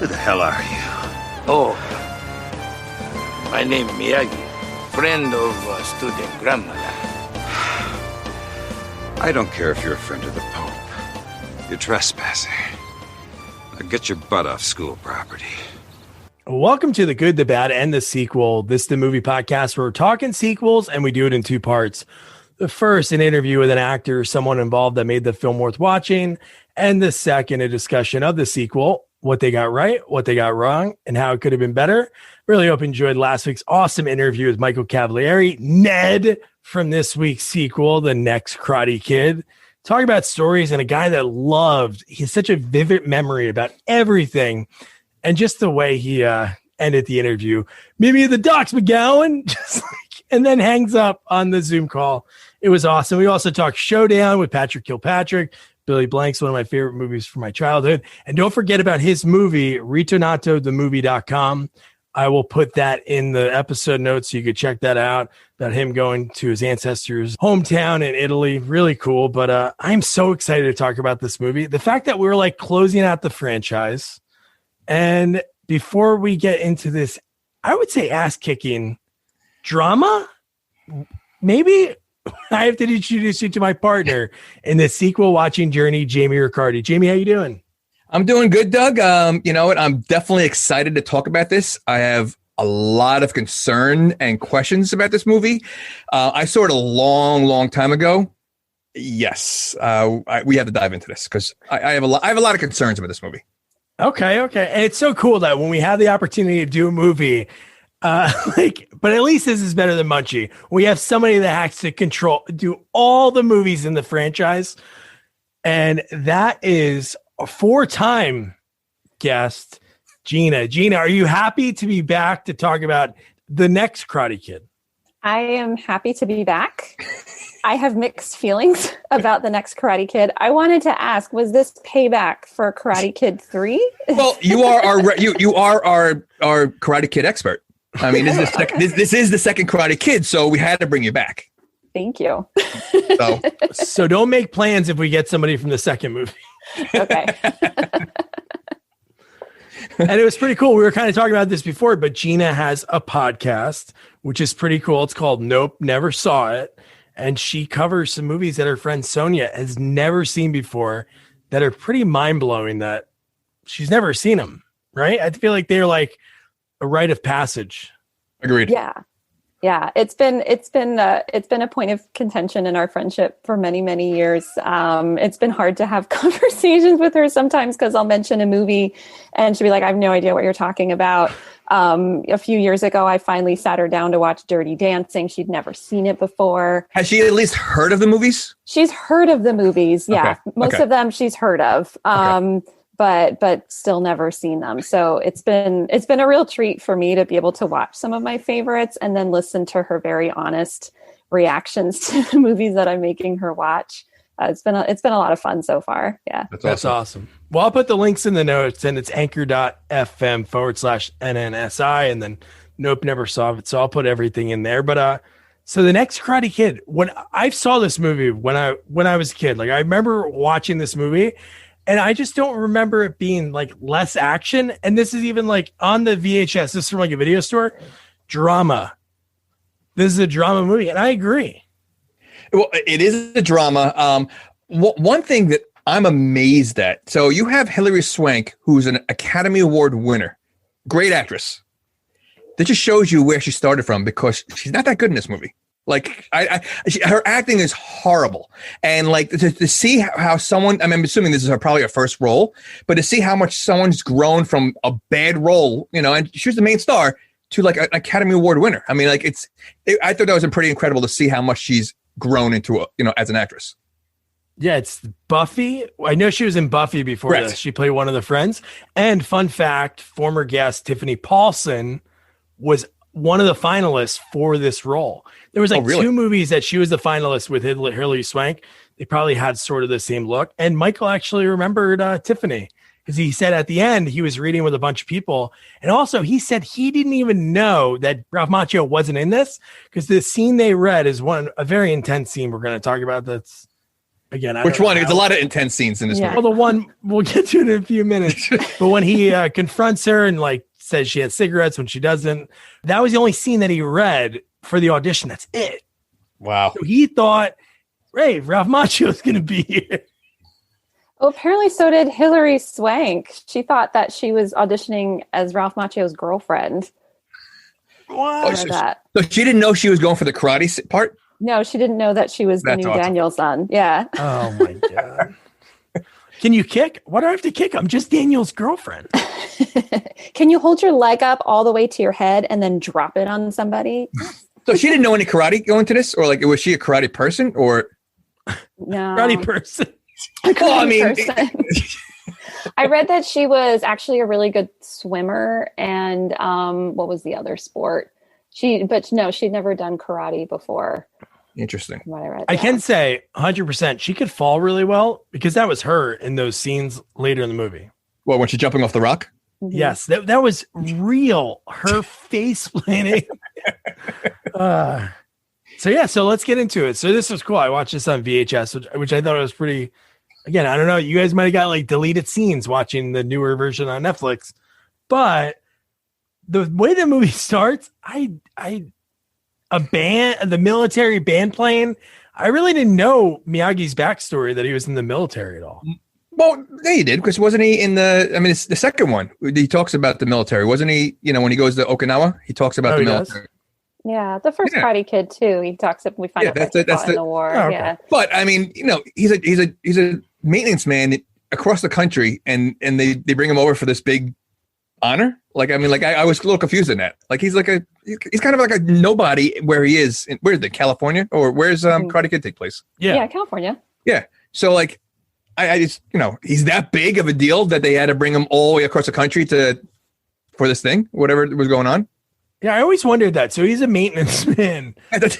Who the hell are you? Oh, my name Miyagi, friend of student grandmother. I don't care if you're a friend of the Pope. You're trespassing. Now get your butt off school property. Welcome to The Good, the Bad, and the Sequel. This is the movie podcast where we're talking sequels, and we do it in two parts. The first, an interview with an actor or someone involved that made the film worth watching. And the second, a discussion of the sequel, what they got right, what they got wrong, and how it could have been better. Really hope you enjoyed last week's awesome interview with Michael Cavalieri, Ned, from this week's sequel, The Next Karate Kid. Talking about stories and a guy that he has such a vivid memory about everything. And just the way he ended the interview, meet me at the docks, McGowan, and then hangs up on the Zoom call. It was awesome. We also talked Showdown with Patrick Kilpatrick. Billy Blank's one of my favorite movies from my childhood. And don't forget about his movie, ritornatothemovie.com. I will put that in the episode notes so you could check that out, about him going to his ancestors' hometown in Italy. Really cool. But I'm so excited to talk about this movie. The fact that we're like closing out the franchise. And before we get into this, I would say ass-kicking drama, maybe I have to introduce you to my partner in the sequel watching journey, Jamie Riccardi. Jamie, how you doing? I'm doing good, Doug. You know what? I'm definitely excited to talk about this. I have a lot of concern and questions about this movie. I saw it a long time ago. Yes, we have to dive into this because I have a lot of concerns about this movie. Okay. And it's so cool that when we have the opportunity to do a movie, but at least this is better than Munchie. We have somebody that has to do all the movies in the franchise. And that is a 4-time guest, Gina. Gina, are you happy to be back to talk about The Next Karate Kid? I am happy to be back. I have mixed feelings about The Next Karate Kid. I wanted to ask, was this payback for Karate Kid 3? Well, you are our Karate Kid expert. I mean, this is the second Karate Kid, so we had to bring you back. Thank you. So don't make plans if we get somebody from the second movie. Okay. And it was pretty cool. We were kind of talking about this before, but Gina has a podcast, which is pretty cool. It's called Nope, Never Saw It. And she covers some movies that her friend Sonia has never seen before that are pretty mind-blowing that she's never seen them, right? I feel like they're like a rite of passage. Agreed. Yeah. It's been a point of contention in our friendship for many years. It's been hard to have conversations with her sometimes because I'll mention a movie and she'll be like, I have no idea what you're talking about. A few years ago, I finally sat her down to watch Dirty Dancing. She'd never seen it before. Has she at least heard of the movies? She's heard of the movies. Yeah. Okay. Most of them she's heard of. But still never seen them. So it's been a real treat for me to be able to watch some of my favorites and then listen to her very honest reactions to the movies that I'm making her watch. It's been a lot of fun so far. Yeah. That's awesome. Well, I'll put the links in the notes, and it's anchor.fm/NNSI, and then Nope, Never Saw It. So I'll put everything in there. But so The Next Karate Kid, when I saw this movie when I was a kid, like I remember watching this movie. And I just don't remember it being like less action. And this is even like on the VHS. This is from like a video store. Drama. This is a drama movie. And I agree. Well, it is a drama. One thing that I'm amazed at. So you have Hilary Swank, who's an Academy Award winner. Great actress. That just shows you where she started from because she's not that good in this movie. Like her acting is horrible, and like to see how someone, I mean, I'm assuming this is probably her first role, but to see how much someone's grown from a bad role, you know, and she was the main star to like an Academy Award winner. I mean, like I thought that was pretty incredible to see how much she's grown into, as an actress. Yeah, it's Buffy. I know she was in Buffy before this. She played one of the friends. And fun fact, former guest Tiffany Paulson was one of the finalists for this role. There was like two movies that she was the finalist with Hilary Swank. They probably had sort of the same look. And Michael actually remembered Tiffany because he said at the end he was reading with a bunch of people. And also he said he didn't even know that Ralph Macchio wasn't in this because the scene they read is a very intense scene we're going to talk about. again, I Which don't know one? There's a how- lot of intense scenes in this movie. Well, the one we'll get to in a few minutes. But when he confronts her and like says she has cigarettes when she doesn't, that was the only scene that he read for the audition. That's it. Wow. So he thought, hey, Ralph Macchio is going to be here. Well, apparently so did Hilary Swank. She thought that she was auditioning as Ralph Macchio's girlfriend. What? so, That. so she didn't know she was going for the karate part? No, she didn't know that she was the That's new awesome. Daniel's son. Yeah. Oh my God. Can you kick? Why do I have to kick? I'm just Daniel's girlfriend. Can you hold your leg up all the way to your head and then drop it on somebody? So she didn't know any karate going to this? Or like, was she a karate person? Or No. Karate person. Well, I mean, I read that she was actually a really good swimmer, and what was the other sport? She'd never done karate before. interesting. From what I read. I can say 100% she could fall really well because that was her in those scenes later in the movie. Well, when she's jumping off the rock? Mhm. Yes, that was real. Her face planting. So let's get into it. So this was cool. I watched this on VHS, which I thought was pretty. Again, I don't know. You guys might have got like deleted scenes watching the newer version on Netflix, but the way the movie starts, the military band playing. I really didn't know Miyagi's backstory that he was in the military at all. Well, yeah, he did, because wasn't he in it's the second one. He talks about the military. Wasn't he, when he goes to Okinawa, he talks about the he does? military. Yeah, the first Yeah. Karate Kid too. He talks. We find out that he fought in the war. Oh, okay. Yeah, But I mean, he's a maintenance man across the country, and they bring him over for this big honor. Like, I mean, like I was a little confused in that. Like he's kind of like a nobody where he is. Where's the California, or where's Karate Kid take place? yeah, California. Yeah. So like, I just he's that big of a deal that they had to bring him all the way across the country for this thing, whatever was going on. Yeah, I always wondered that. So he's a maintenance man,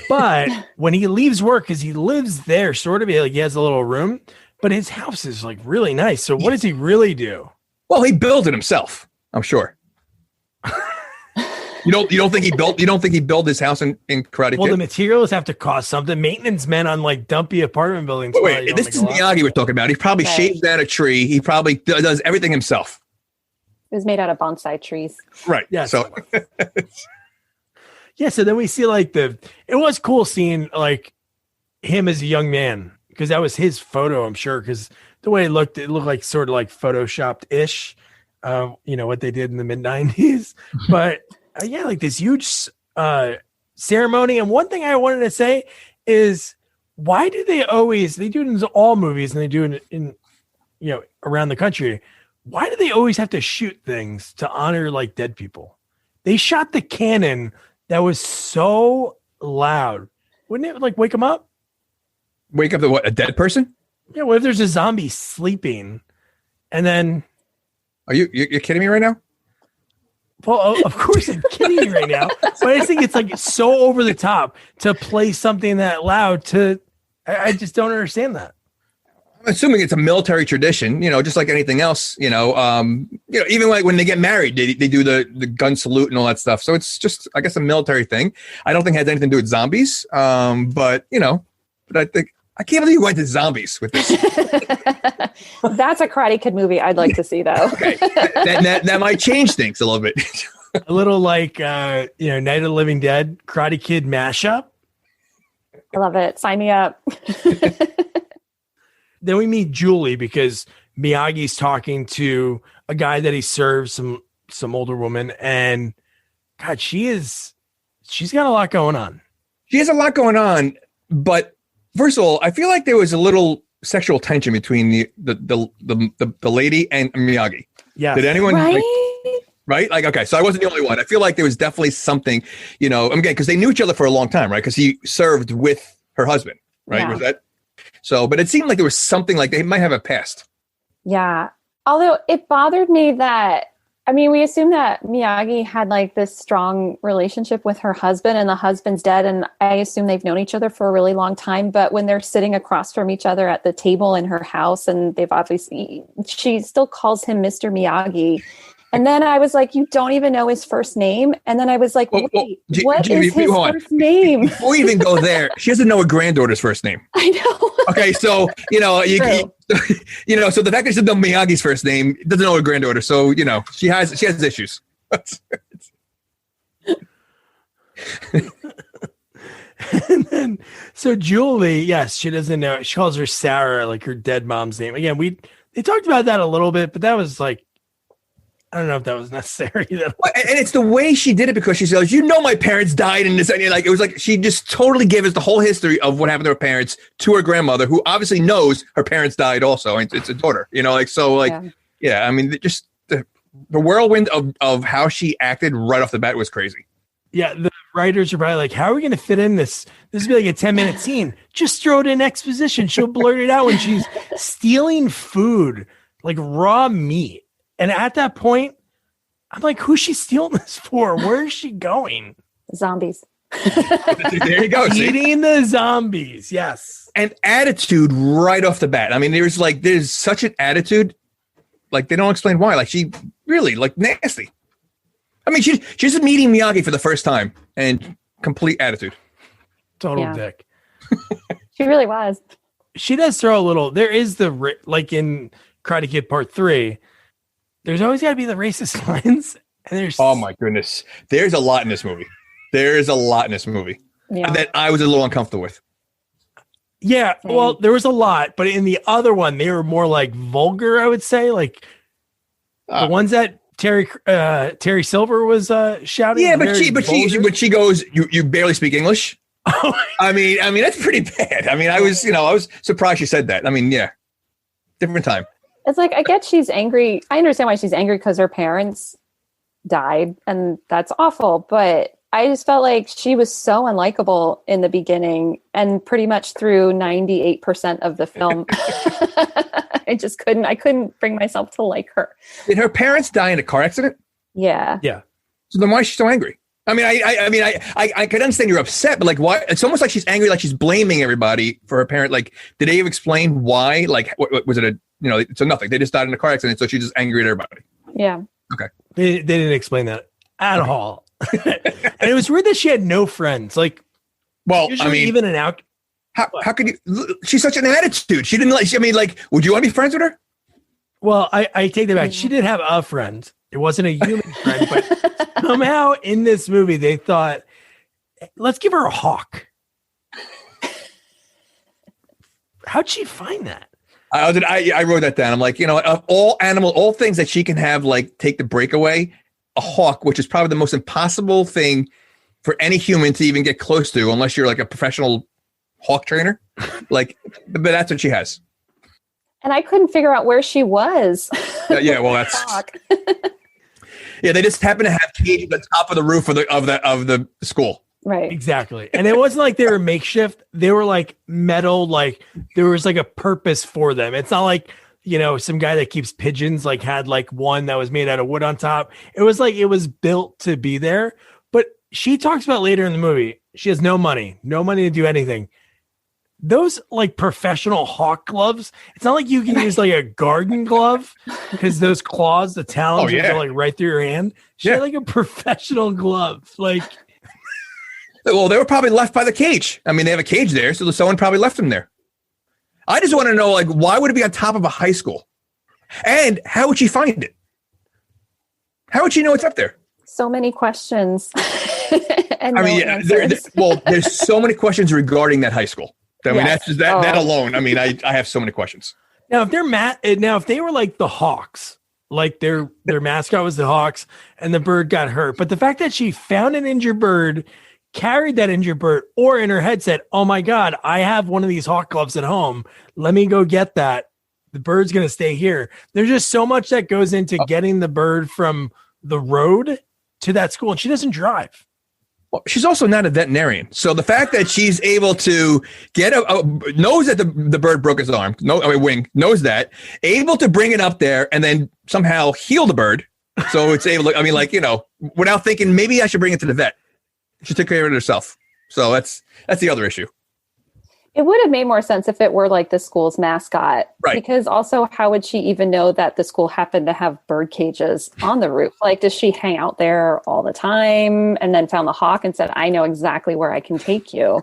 but when he leaves work, because he lives there, sort of, like he has a little room, but his house is like really nice. So what does he really do? Well, he built it himself, I'm sure. You don't think he built his house in Karate Well, Kid? the materials have to cost something. Maintenance men on like dumpy apartment buildings. Wait, probably don't this make is a lot. Miyagi we're talking about. He probably Right. shaves down a tree. He probably does everything himself. It was made out of bonsai trees. Right. Yeah. So Yeah. So then we see like it was cool seeing like him as a young man, because that was his photo, I'm sure, because the way it looked like sort of like photoshopped ish, what they did in the mid 90s. But yeah, like this huge ceremony. And one thing I wanted to say is, why do they do it in all movies, and they do it in around the country. Why do they always have to shoot things to honor like dead people? They shot the cannon that was so loud. Wouldn't it like wake them up? wake up a dead person? Yeah. What if there's a zombie sleeping and then, Are you're kidding me right now? well, of course I'm kidding you right now, but I think it's like so over the top to play something that loud I just don't understand that. I'm assuming it's a military tradition, just like anything else, even like when they get married, they do the gun salute and all that stuff. So it's just, I guess, a military thing. I don't think it has anything to do with zombies. But I think, I can't believe you went to zombies with this. That's a Karate Kid movie I'd like to see, though. Okay. That might change things a little bit. A little like, Night of the Living Dead, Karate Kid mashup. I love it. Sign me up. Then we meet Julie because Miyagi's talking to a guy that he serves, some older woman, and God, she's got a lot going on. She has a lot going on, but first of all, I feel like there was a little sexual tension between the lady and Miyagi. Yeah. Did anyone Right? right? Like, okay, so I wasn't the only one. I feel like there was definitely something, again, because they knew each other for a long time, right? Because he served with her husband, right? Yeah. Was that so? But it seemed like there was something, like they might have a past. Yeah. Although it bothered me that, we assume that Miyagi had like this strong relationship with her husband, and the husband's dead. And I assume they've known each other for a really long time. But when they're sitting across from each other at the table in her house, and she still calls him Mr. Miyagi. And then I was like, you don't even know his first name. And then I was like, wait, what is his first name? Before we even go there, she doesn't know her granddaughter's first name. I know. Okay, so, so the fact that she doesn't know Miyagi's first name, doesn't know her granddaughter. So, she has issues. And then, so Julie, yes, she doesn't know. She calls her Sarah, like her dead mom's name. Again, they talked about that a little bit, but that was like, I don't know if that was necessary. And it's the way she did it, because she says, my parents died in this. And it was like she just totally gave us the whole history of what happened to her parents to her grandmother, who obviously knows her parents died also. It's a daughter, yeah. I mean, just the whirlwind of how she acted right off the bat was crazy. Yeah, the writers are probably like, how are we going to fit in this? This would be like a 10-minute scene. Just throw it in exposition. She'll blurt it out when she's stealing food, like raw meat. And at that point, I'm like, who's she stealing this for? Where is she going? Zombies. There you go. Eating the zombies. Yes. And attitude right off the bat. I mean, there's such an attitude. Like, they don't explain why. Like, she really, like, nasty. I mean, she's meeting Miyagi for the first time, and complete attitude. Total dick. She really was. She does throw a little. There is like in Karate Kid Part 3, there's always got to be the racist lines. And there's, oh my goodness, there's a lot in this movie. That I was a little uncomfortable with. Yeah, well, there was a lot, but in the other one, they were more like vulgar, I would say, like the ones that Terry Silver was shouting. Yeah, but she goes, you barely speak English. I mean that's pretty bad. I mean, I was surprised she said that. I mean, yeah, different time. It's like, I get she's angry. I understand why she's angry, because her parents died, and that's awful. But I just felt like she was so unlikable in the beginning, and pretty much through 98% of the film. I couldn't bring myself to like her. Did her parents die in a car accident? Yeah. Yeah. So then why is she so angry? I mean, I could understand you're upset, but like, why? It's almost like she's angry, like she's blaming everybody for her parent. Like, did they explain why? Like, what was it? So nothing. They just died in a car accident, so she's just angry at everybody. Yeah. Okay. They didn't explain that at all. And it was weird that she had no friends. Like, well, I mean, even an out. How could you? She's such an attitude. She didn't like. I mean, like, would you want to be friends with her? Well, I take that back. She did have a friend. It wasn't a human friend, but somehow in this movie they thought, let's give her a hawk. How'd she find that? I wrote that down. I'm like, of all things that she can have, like, take the breakaway, a hawk, which is probably the most impossible thing for any human to even get close to, unless you're like a professional hawk trainer. Like, but that's what she has. And I couldn't figure out where she was. Yeah, well, that's. Yeah, they just happen to have cages at the top of the roof of the school. Right. Exactly. And it wasn't like they were makeshift. They were like metal, like there was like a purpose for them. It's not like, some guy that keeps pigeons like had like one that was made out of wood on top. It was like it was built to be there. But she talks about later in the movie, she has no money to do anything. Those like professional hawk gloves, it's not like you can use like a garden glove, because those claws, the talons go like right through your hand. She had like a professional glove. Like, well, they were probably left by the cage. I mean, they have a cage there, so someone probably left them there. I just want to know, like, why would it be on top of a high school? And how would she find it? How would she know it's up there? So many questions. And there's so many questions regarding that high school. I mean, that's just that alone. I mean, I have so many questions. Now, if they were like the Hawks, like their mascot was the Hawks, and the bird got hurt, but the fact that she found an injured bird, carried that injured bird, or in her head said, "Oh my God, I have one of these hawk gloves at home. Let me go get that. The bird's going to stay here." There's just so much that goes into getting the bird from the road to that school, and she doesn't drive. Well, she's also not a veterinarian. So the fact that she's able to get knows that the bird broke his wing, knows that, able to bring it up there and then somehow heal the bird. So it's able to, without thinking, maybe I should bring it to the vet. She took care of it herself. So that's the other issue. It would have made more sense if it were like the school's mascot. Right. Because also, how would she even know that the school happened to have bird cages on the roof? Like, does she hang out there all the time and then found the hawk and said, I know exactly where I can take you?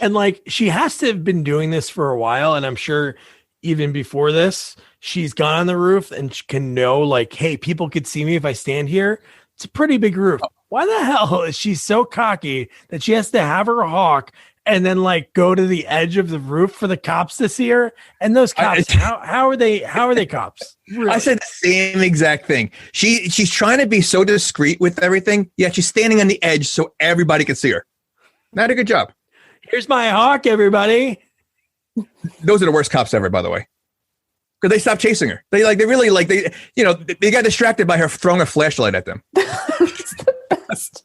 And like, she has to have been doing this for a while. And I'm sure even before this, she's gone on the roof and she can know like, hey, people could see me if I stand here. It's a pretty big roof. Why the hell is she so cocky that she has to have her hawk and then like go to the edge of the roof for the cops to see her? And those cops, how are they cops? Really? I said the same exact thing. She's trying to be so discreet with everything, yet she's standing on the edge so everybody can see her. Not a good job. Here's my hawk, everybody. Those are the worst cops ever, by the way. Because they stopped chasing her. They got distracted by her throwing a flashlight at them. It's the best.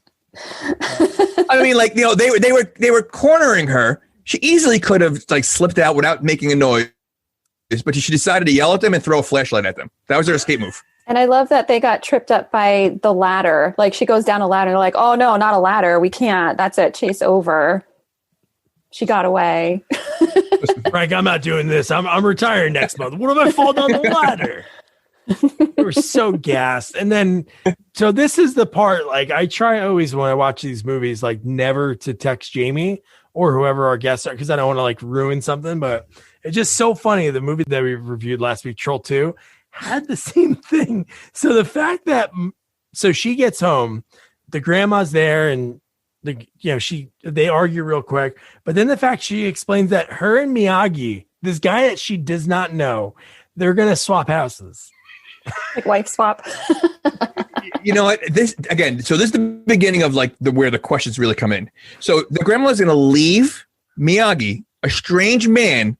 I mean, like, they were cornering her. She easily could have like slipped out without making a noise, but she decided to yell at them and throw a flashlight at them. That was her escape move. And I love that they got tripped up by the ladder. Like, she goes down a ladder. They're like, oh no, not a ladder. We can't. That's it. Chase over. She got away. Frank, I'm not doing this. I'm retiring next month. What if I fall down the ladder? They were so gassed. And then, so this is the part, like, I try always when I watch these movies, like, never to text Jamie or whoever our guests are, because I don't want to, like, ruin something. But it's just so funny. The movie that we reviewed last week, Troll 2, had the same thing. So the fact that, so she gets home, the grandma's there, and they argue real quick, but then the fact she explains that her and Miyagi, this guy that she does not know, they're going to swap houses. Like wife swap. You know what? This is the beginning of like where the questions really come in. So the grandma's going to leave Miyagi, a strange man,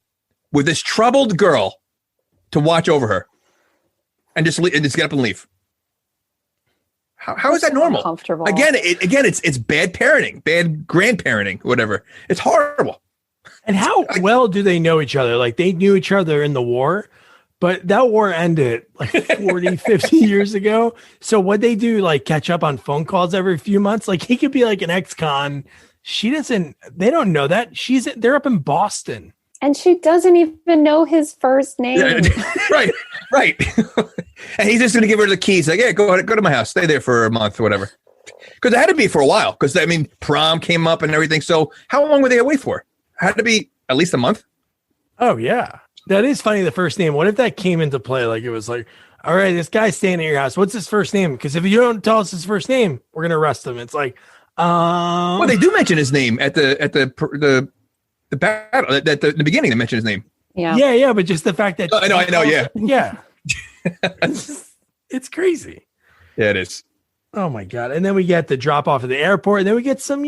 with this troubled girl to watch over her, and just get up and leave. How is that normal? Comfortable. Again, it's bad parenting, bad grandparenting, whatever. It's horrible. And how well do they know each other? Like, they knew each other in the war, but that war ended like 40, 50 years ago. So what they do, like, catch up on phone calls every few months? Like, he could be like an ex-con. They don't know that. They're up in Boston. And she doesn't even know his first name. Yeah, right. And he's just going to give her the keys. Like, yeah, go to my house. Stay there for a month or whatever. Because it had to be for a while. Because, I mean, prom came up and everything. So how long were they away for? It had to be at least a month. Oh, yeah. That is funny, the first name. What if that came into play? Like, it was like, all right, this guy's staying at your house. What's his first name? Because if you don't tell us his first name, we're going to arrest him. It's like, well, they do mention his name at the battle at the beginning. They mention his name. Yeah. But just the fact that I know. Yeah. It's crazy. Yeah, it is. Oh my God. And then we get the drop off at the airport, and then we get some,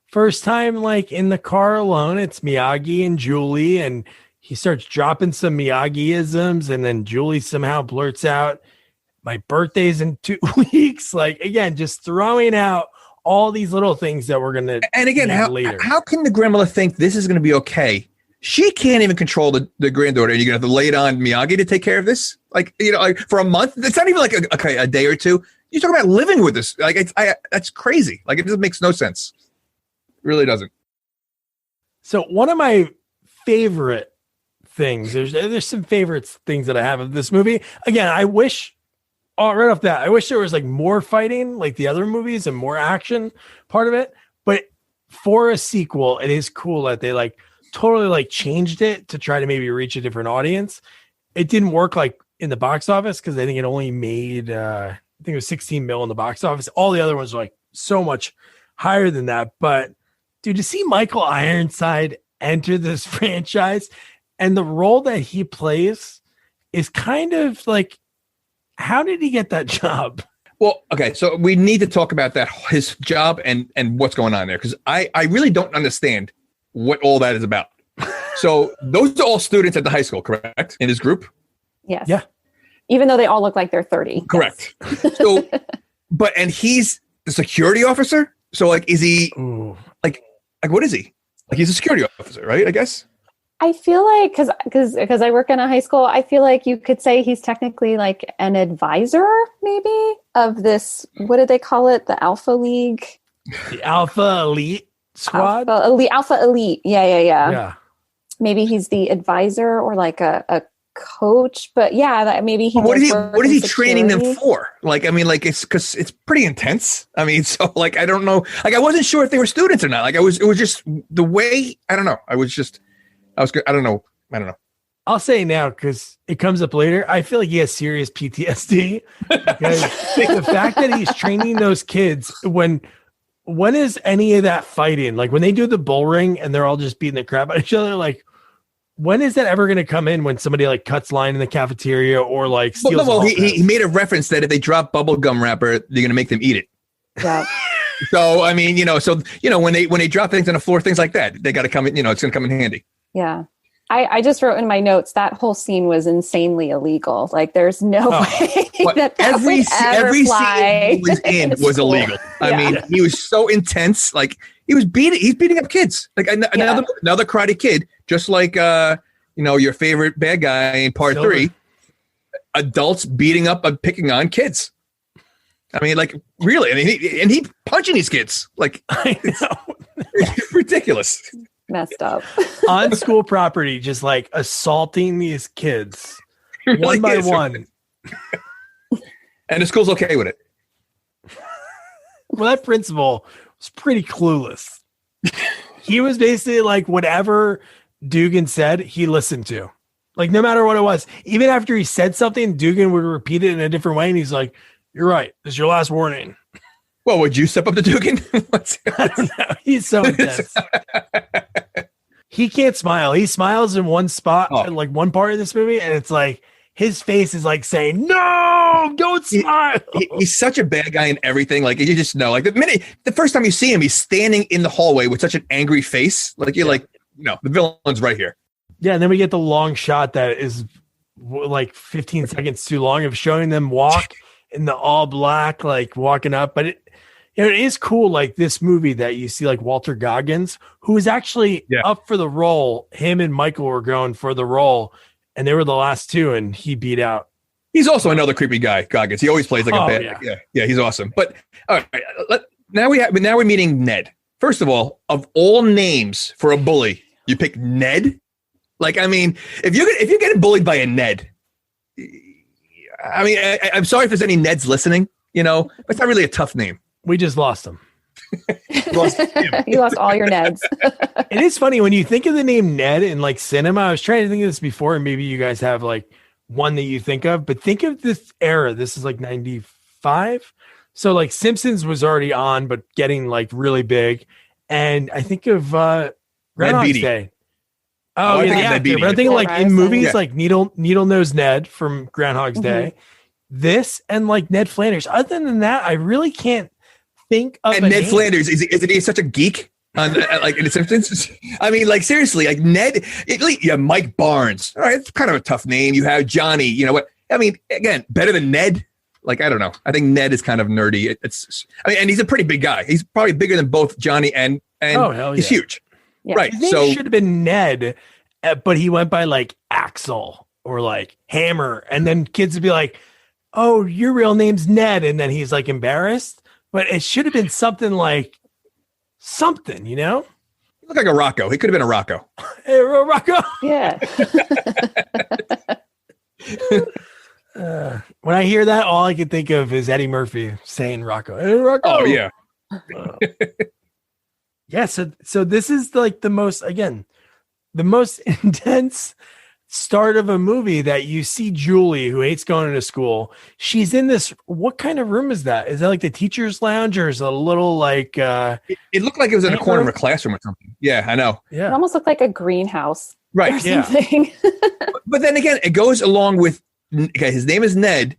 first time like in the car alone. It's Miyagi and Julie, and he starts dropping some Miyagi-isms, and then Julie somehow blurts out, my birthday's in 2 weeks. Like, again, just throwing out all these little things that we're going to. And again, later. How can the grandmother think this is going to be okay? She can't even control the granddaughter, and you're going to have to lay it on Miyagi to take care of this? Like, like for a month? It's not even like a day or two. You're talking about living with this. Like, that's crazy. Like, it just makes no sense. It really doesn't. So one of my favorite things, there's some favorite things that I have of this movie. Again, I wish, right off that, I wish there was like more fighting like the other movies and more action part of it. But for a sequel, it is cool that they like totally like changed it to try to maybe reach a different audience. It didn't work like in the box office because I think it only made I think it was 16 mil in the box office. All the other ones were like so much higher than that. But dude, to see Michael Ironside enter this franchise and the role that he plays is kind of like, how did he get that job? Well, okay, so we need to talk about that, his job and what's going on there, because I really don't understand what all that is about. So those are all students at the high school, correct? In his group? Yes. Yeah. Even though they all look like they're 30. Correct. Yes. So, and he's the security officer? So like, is he like what is he? Like, he's a security officer, right? I guess. I feel like because I work in a high school, I feel like you could say he's technically like an advisor, maybe, of this. What did they call it? The Alpha League. The Alpha Elite. squad. Alpha Elite. Yeah. Yeah. Maybe he's the advisor or like a coach, but yeah, maybe he. What is he training them for? Like, I mean, like it's because it's pretty intense. I mean, so like I don't know. Like I wasn't sure if they were students or not. Like it was just the way. I don't know. I don't know. I'll say now because it comes up later. I feel like he has serious PTSD because the fact that he's training those kids when is any of that fighting? Like when they do the bull ring and they're all just beating the crap out of each other, like. When is that ever going to come in when somebody like cuts line in the cafeteria or like steals? Well, he made a reference that if they drop bubblegum wrapper, they're going to make them eat it. Yeah. So, I mean, when they drop things on the floor, things like that, they got to come in, it's going to come in handy. Yeah. I just wrote in my notes that whole scene was insanely illegal. Like there's no way that every fly scene he was in was illegal. I mean, he was so intense. Like he's beating up kids. Like another karate kid, just like your favorite bad guy in part 3. Adults beating up and picking on kids. I mean, like really. I mean, he punching these kids. Like I know. It's ridiculous. Messed up. On school property, just like assaulting these kids one by one. And the school's okay with it. Well, that principal was pretty clueless. He was basically like whatever Dugan said, he listened to. Like no matter what it was. Even after he said something, Dugan would repeat it in a different way. And he's like, "You're right. This is your last warning." Well, would you step up to Dugan? I don't know. He's so intense. He can't smile. He smiles in one spot, like one part of this movie, and it's like his face is like saying, "No, don't smile." He's such a bad guy in everything. Like you just know. Like the first time you see him, he's standing in the hallway with such an angry face. Like you're like, the villain's right here. Yeah, and then we get the long shot that is like 15 seconds too long of showing them walk in the all black, like walking up, but it is cool, like this movie that you see like Walter Goggins, who was actually up for the role. Him and Michael were going for the role, and they were the last two, and he beat out. He's also another creepy guy, Goggins. He always plays like a bad. Yeah, he's awesome. But all right, now we're meeting Ned. First of all, of all names for a bully, you pick Ned. Like, I mean, if you're getting bullied by a Ned, I mean, I'm sorry if there's any Neds listening. But it's not really a tough name. We just lost him. You lost all your Neds. It is funny when you think of the name Ned in like cinema. I was trying to think of this before, and maybe you guys have like one that you think of, but think of this era. This is like 95. So like Simpsons was already on, but getting like really big. And I think of Groundhog's Day. Oh, yeah. But I'm thinking like in movies like Needle Nose Ned from Groundhog's Day. This and like Ned Flanders. Other than that, I really can't think of. And Ned Flanders isn't he such a geek on like in The Simpsons? I mean, like seriously, like Ned. Mike Barnes. All right, it's kind of a tough name. You have Johnny. You know what? I mean, again, better than Ned. Like I don't know. I think Ned is kind of nerdy. And he's a pretty big guy. He's probably bigger than both Johnny and he's huge. Yeah. Right. His name should have been Ned, but he went by like Axel or like Hammer, and then kids would be like, "Oh, your real name's Ned," and then he's like embarrassed. But it should have been something like something, He looked like a Rocco. He could have been a Rocco. Hey, Rocco. Yeah. When I hear that, all I can think of is Eddie Murphy saying Rocco. Hey, Rocco. Oh yeah. Yeah. So this is like the most intense start of a movie that you see Julie, who hates going to school. She's in this. What kind of room is that? Is that like the teacher's lounge, or is it a little like? It looked like it was in a corner of a classroom or something. Yeah, I know. Yeah, it almost looked like a greenhouse, right? Or something. Yeah. But then again, it goes along with. Okay, his name is Ned,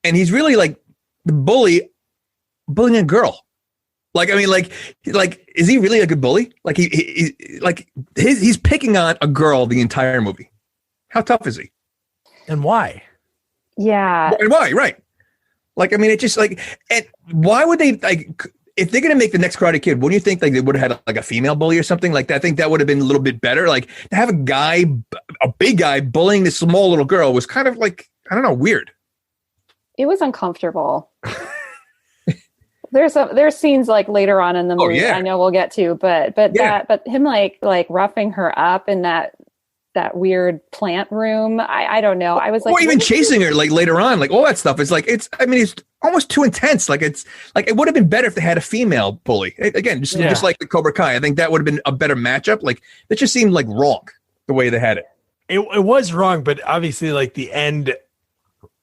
and he's really like the bullying a girl. Like, I mean, like, is he really a good bully? Like he's picking on a girl the entire movie. How tough is he? And why? Yeah. And why? Right. Like, I mean, it just like, and why would they like, if they're going to make the next Karate Kid, wouldn't you think like they would have had like a female bully or something like that? I think that would have been a little bit better. Like to have a big guy bullying this small little girl was kind of like, I don't know, weird. It was uncomfortable. There's scenes like later on in the movie. yeah. I know we'll get to, but him like roughing her up in that weird plant room. I don't know. I was like, or even chasing her like later on, like all that stuff. It's like it's almost too intense. Like it's like it would have been better if they had a female bully. Again, just like the Cobra Kai. I think that would have been a better matchup. Like it just seemed like wrong the way they had it. It was wrong, but obviously, like the end,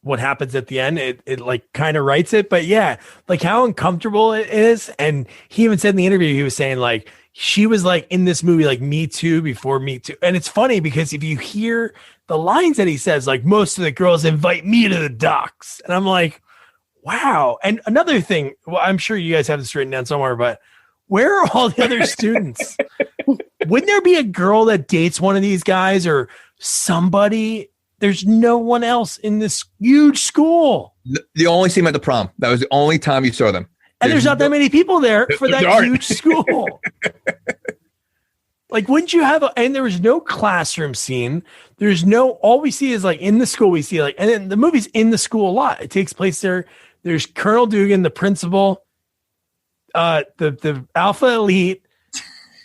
what happens at the end, it like kind of writes it. But yeah, like how uncomfortable it is. And he even said in the interview, he was saying like she was like in this movie, like Me Too before Me Too. And it's funny because if you hear the lines that he says, like most of the girls invite me to the docks, and I'm like, wow. And another thing, well, I'm sure you guys have this written down somewhere, but where are all the other students? Wouldn't there be a girl that dates one of these guys or somebody? There's no one else in this huge school. You only see them at the prom. That was the only time you saw them. And there's not that many people there for that huge school. Like, wouldn't you have and there was no classroom scene. There's all we see is like in the school, we see like, and then the movie's in the school a lot. It takes place there. There's Colonel Dugan, the principal, the alpha elite,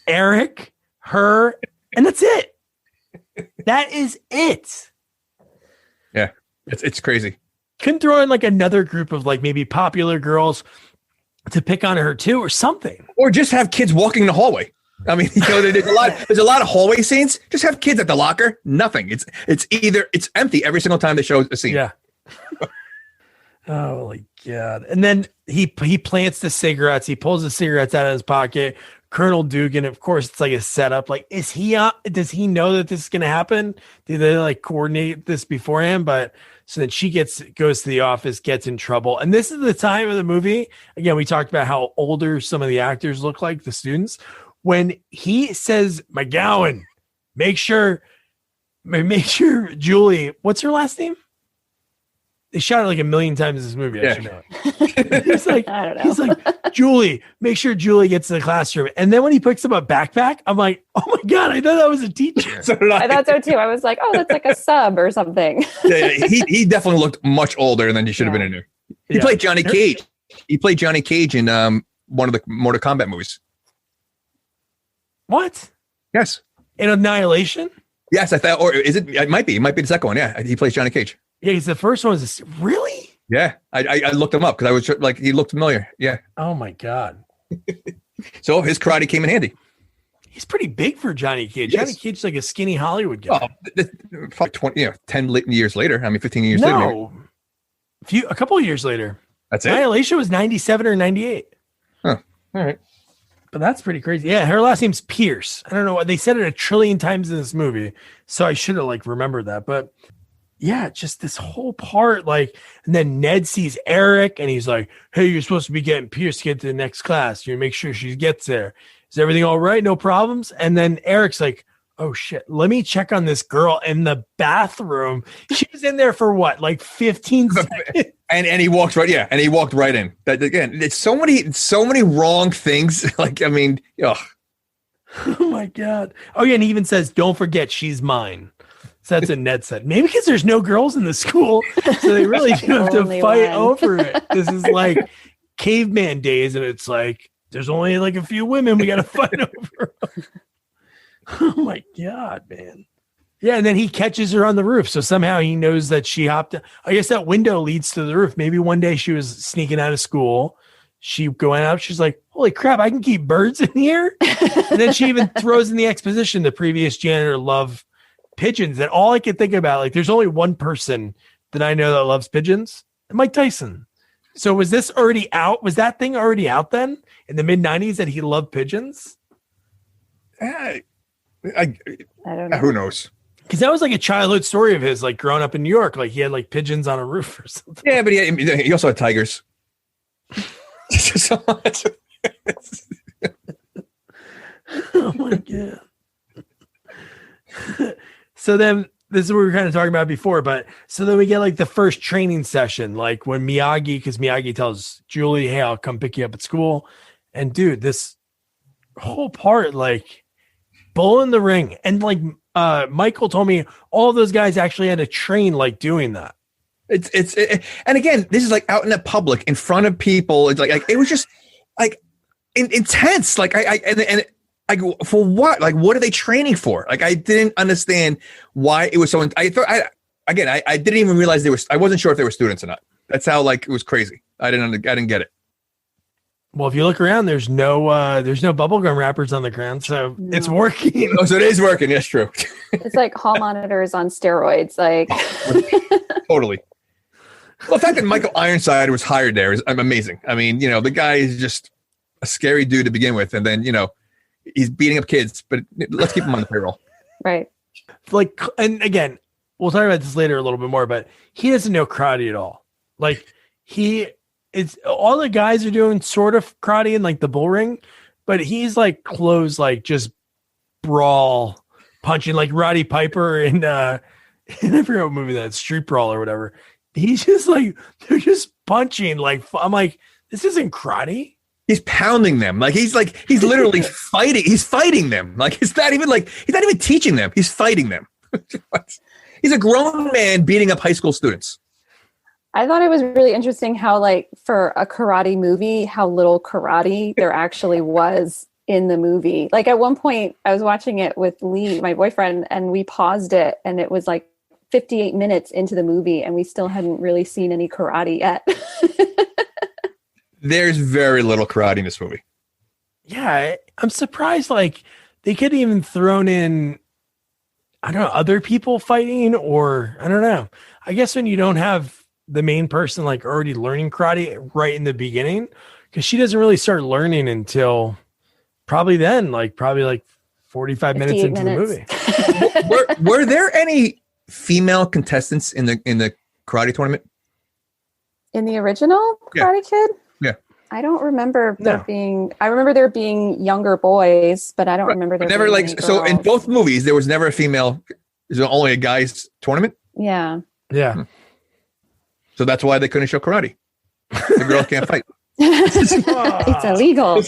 Eric, her, and that's it. That is it. Yeah, it's crazy. Couldn't throw in like another group of like maybe popular girls to pick on her too or something. Or just have kids walking in the hallway. I mean, there's a lot of hallway scenes. Just have kids at the locker. Nothing. It's empty every single time they show a scene. Yeah. Oh my God. And then he plants the cigarettes. He pulls the cigarettes out of his pocket. Colonel Dugan, of course, it's like a setup. Like, does he know that this is going to happen? Did they like coordinate this beforehand? But so then she goes to the office, gets in trouble. And this is the time of the movie. Again, we talked about how older some of the actors look like, the students. When he says, McGowan, make sure Julie, what's her last name? They shot it like a million times in this movie. Yeah. I should know it. He's like, I don't know. He's like, Julie, make sure Julie gets to the classroom. And then when he picks up a backpack, I'm like, oh my God, I thought that was a teacher. I thought so too. I was like, oh, that's like a sub or something. Yeah, he definitely looked much older than he should have been in there. He played Johnny Cage. He played Johnny Cage in one of the Mortal Kombat movies. What? Yes. In Annihilation? Yes, I thought, or is it? It might be. It might be the second one. Yeah, he plays Johnny Cage. Yeah, because the first one was really? Yeah, I looked him up because I was like, he looked familiar. Yeah. Oh my God. So his karate came in handy. He's pretty big for Johnny Cage. Yes. Johnny Cage's like a skinny Hollywood guy. Well, probably 10 years later. I mean, 15 years later. No, a couple of years later. That's it. Annihilation was 97 or 98. Huh. All right. But that's pretty crazy. Yeah, her last name's Pierce. I don't know. They said it a trillion times in this movie, so I should have like remembered that. But yeah, just this whole part, like, and then Ned sees Eric, and he's like, "Hey, you're supposed to be getting Pierce to get to the next class. You make sure she gets there. Is everything all right? No problems?" And then Eric's like, "Oh shit, let me check on this girl in the bathroom. She was in there for what, like 15 seconds?" And he walked right, and he walked right in. That again, it's so many wrong things. Like, I mean, ugh. Oh my God. Oh yeah, and he even says, "Don't forget, she's mine." So that's what Ned said. Maybe because there's no girls in the school, so they really do have to fight over it. This is like caveman days, and it's like there's only like a few women we got to fight over. Oh my God, man. Yeah, and then he catches her on the roof. So somehow he knows that she hopped. I guess that window leads to the roof. Maybe one day she was sneaking out of school. She going out. She's like, holy crap, I can keep birds in here. And then she even throws in the exposition the previous janitor loved pigeons. And all I could think about, like, there's only one person that I know that loves pigeons. Mike Tyson. So was this already out? Was that thing already out then in the mid-90s that he loved pigeons? I don't know. Who knows? Because that was like a childhood story of his, like growing up in New York. Like he had like pigeons on a roof or something. Yeah, but he also had tigers. Oh my God. So then this is what we were kind of talking about before, but so then we get like the first training session, like when because Miyagi tells Julie, "Hey, I'll come pick you up at school." And dude, this whole part, like bull in the ring. And like Michael told me all of those guys actually had to train like doing that. And again, this is like out in the public in front of people. It's like it was just like intense. Like I go, for what? Like, what are they training for? Like, I didn't understand why it was so. I didn't even realize I wasn't sure if they were students or not. That's how like it was crazy. I didn't get it. Well, if you look around, there's no bubblegum wrappers on the ground, so it's working. Oh, so it is working. Yes, true. It's like hall monitors on steroids. Like, totally. Well, the fact that Michael Ironside was hired there is amazing. I mean, the guy is just a scary dude to begin with, and then he's beating up kids. But let's keep him on the payroll. Right. Like, and again, we'll talk about this later a little bit more. But he doesn't know karate at all. Like it's all the guys are doing sort of karate in like the bull ring, but he's like close, like just brawl punching like Roddy Piper in I forget what movie that's Street Brawl or whatever. He's just like, they're just punching. Like, I'm like, this isn't karate. He's pounding them. Like, he's literally fighting. He's fighting them. Like, he's not even teaching them. He's fighting them. He's a grown man beating up high school students. I thought it was really interesting how, like, for a karate movie, how little karate there actually was in the movie. Like, at one point, I was watching it with Lee, my boyfriend, and we paused it, and it was like 58 minutes into the movie, and we still hadn't really seen any karate yet. There's very little karate in this movie. Yeah, I'm surprised. Like, they could have even thrown in, I don't know, other people fighting, or I don't know. I guess when you don't have the main person like already learning karate right in the beginning, because she doesn't really start learning until probably 45 minutes into the movie. Were there any female contestants in the karate tournament? In the original Karate Kid? Yeah. I don't remember there being. I remember there being younger boys, but I don't remember there never being like any so girls. In both movies there was never a female. Is there only a guys tournament? Yeah. So that's why they couldn't show karate. The girls can't fight. It's illegal.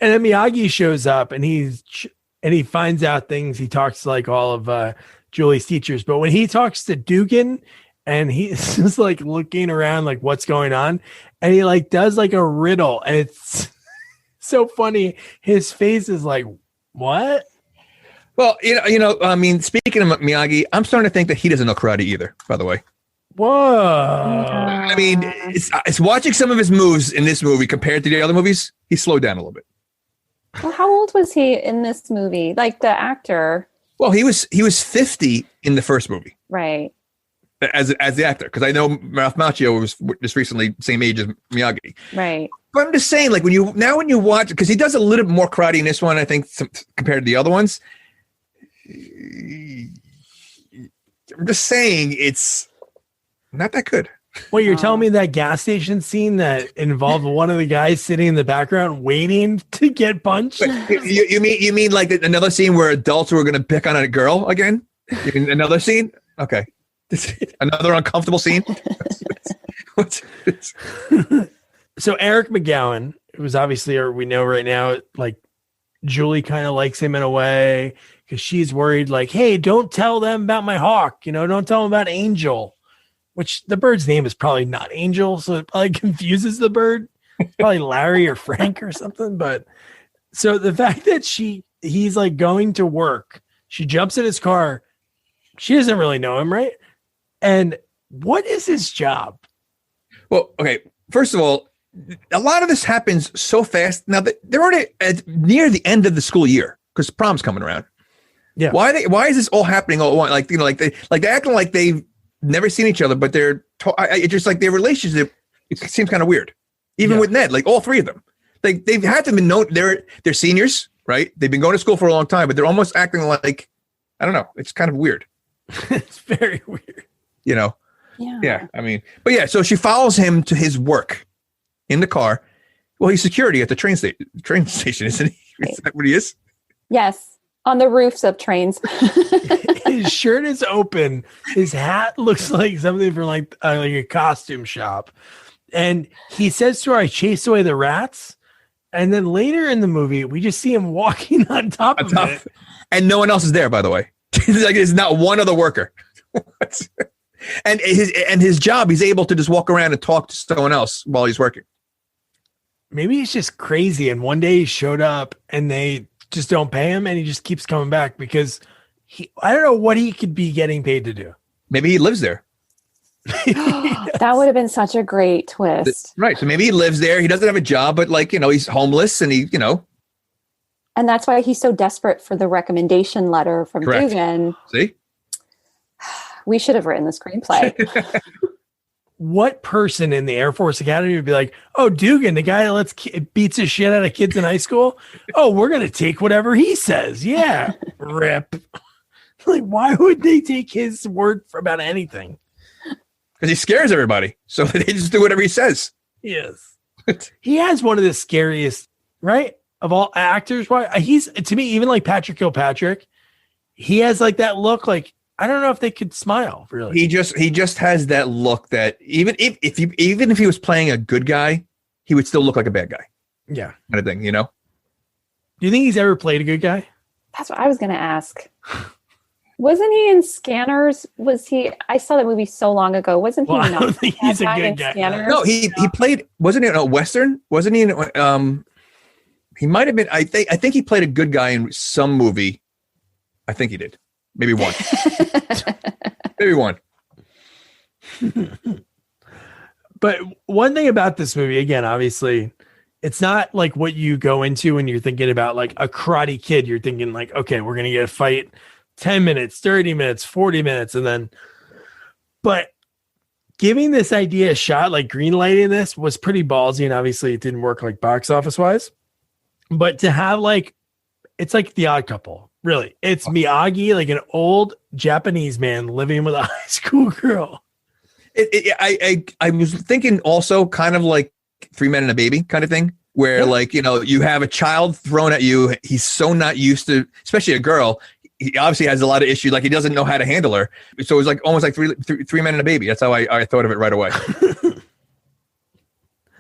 And then Miyagi shows up, and he finds out things. He talks to like all of Julie's teachers, but when he talks to Dugan, and he's just like looking around, like what's going on, and he like does like a riddle, and it's so funny. His face is like, what? Well, I mean, speaking of Miyagi, I'm starting to think that he doesn't know karate either, by the way. Whoa. I mean, it's watching some of his moves in this movie compared to the other movies, he slowed down a little bit. Well, how old was he in this movie? Like the actor? Well, he was 50 in the first movie. Right. As the actor, because I know Ralph Macchio was just recently same age as Miyagi. Right. But I'm just saying, like when you watch, because he does a little bit more karate in this one, I think, compared to the other ones. I'm just saying it's not that good. Well, you're telling me that gas station scene that involved one of the guys sitting in the background waiting to get punched? You mean like another scene where adults were going to pick on a girl again? You mean another scene? Okay. Another uncomfortable scene? So Eric McGowan, it was obviously, or we know right now, like Julie kind of likes him in a way because she's worried like, hey, don't tell them about my hawk. Don't tell them about Angel, which the bird's name is probably not Angel. So it probably confuses the bird. Probably Larry or Frank or something. But so the fact that he's like going to work, she jumps in his car. She doesn't really know him, right? And what is his job? Well, okay. First of all, a lot of this happens so fast. Now they're already near the end of the school year because prom's coming around. Yeah. Why is this all happening all at once? Like they're acting like they've never seen each other, but it's just like their relationship. It seems kind of weird. Even with Ned, like all three of them, they've had to be known. They're seniors, right? They've been going to school for a long time, but they're almost acting like, I don't know. It's kind of weird. It's very weird. Yeah. I mean, but yeah. So she follows him to his work in the car. Well, he's security at the train station, isn't he? Is that what he is? Yes. On the roofs of trains. His shirt is open. His hat looks like something from like a costume shop. And he says to her, I chased away the rats. And then later in the movie, we just see him walking on top of it. And no one else is there, by the way. Like there's not one other worker. And his job, he's able to just walk around and talk to someone else while he's working. Maybe he's just crazy. And one day he showed up and they just don't pay him and he just keeps coming back because I don't know what he could be getting paid to do. Maybe he lives there. That would have been such a great twist. Right. So maybe he lives there. He doesn't have a job, but like, he's homeless and And that's why he's so desperate for the recommendation letter from Dugan. See? We should have written the screenplay. What person in the Air Force Academy would be like, oh, Dugan, the guy that beats his shit out of kids in high school? Oh, we're going to take whatever he says. Yeah. Rip. Like, why would they take his word for about anything? Because he scares everybody. So they just do whatever he says. Yes. He has one of the scariest, right? Of all actors. Why he's, to me, even like Patrick Kilpatrick, he has like that look like, I don't know if they could smile, really. He just has that look that even if he was playing a good guy, he would still look like a bad guy. Yeah. Kind of thing, Do you think he's ever played a good guy? That's what I was going to ask. Wasn't he in Scanners? I saw that movie so long ago. Wasn't he I don't think he's a good guy. Scanners? No, he played, wasn't he in a Western? Wasn't he in he might have been, I think he played a good guy in some movie. I think he did. Maybe one. Maybe one. But one thing about this movie, again, obviously, it's not like what you go into when you're thinking about like a Karate Kid. You're thinking like, okay, we're going to get a fight 10 minutes, 30 minutes, 40 minutes. But giving this idea a shot, like greenlighting this was pretty ballsy. And obviously it didn't work like box office wise. But to have it's like The Odd Couple. Really, it's Miyagi, like an old Japanese man living with a high school girl. I was thinking also kind of like Three Men and a Baby kind of thing, where you have a child thrown at you. He's so not used to, especially a girl. He obviously has a lot of issues. Like he doesn't know how to handle her. So it was like almost like three Men and a Baby. That's how I thought of it right away.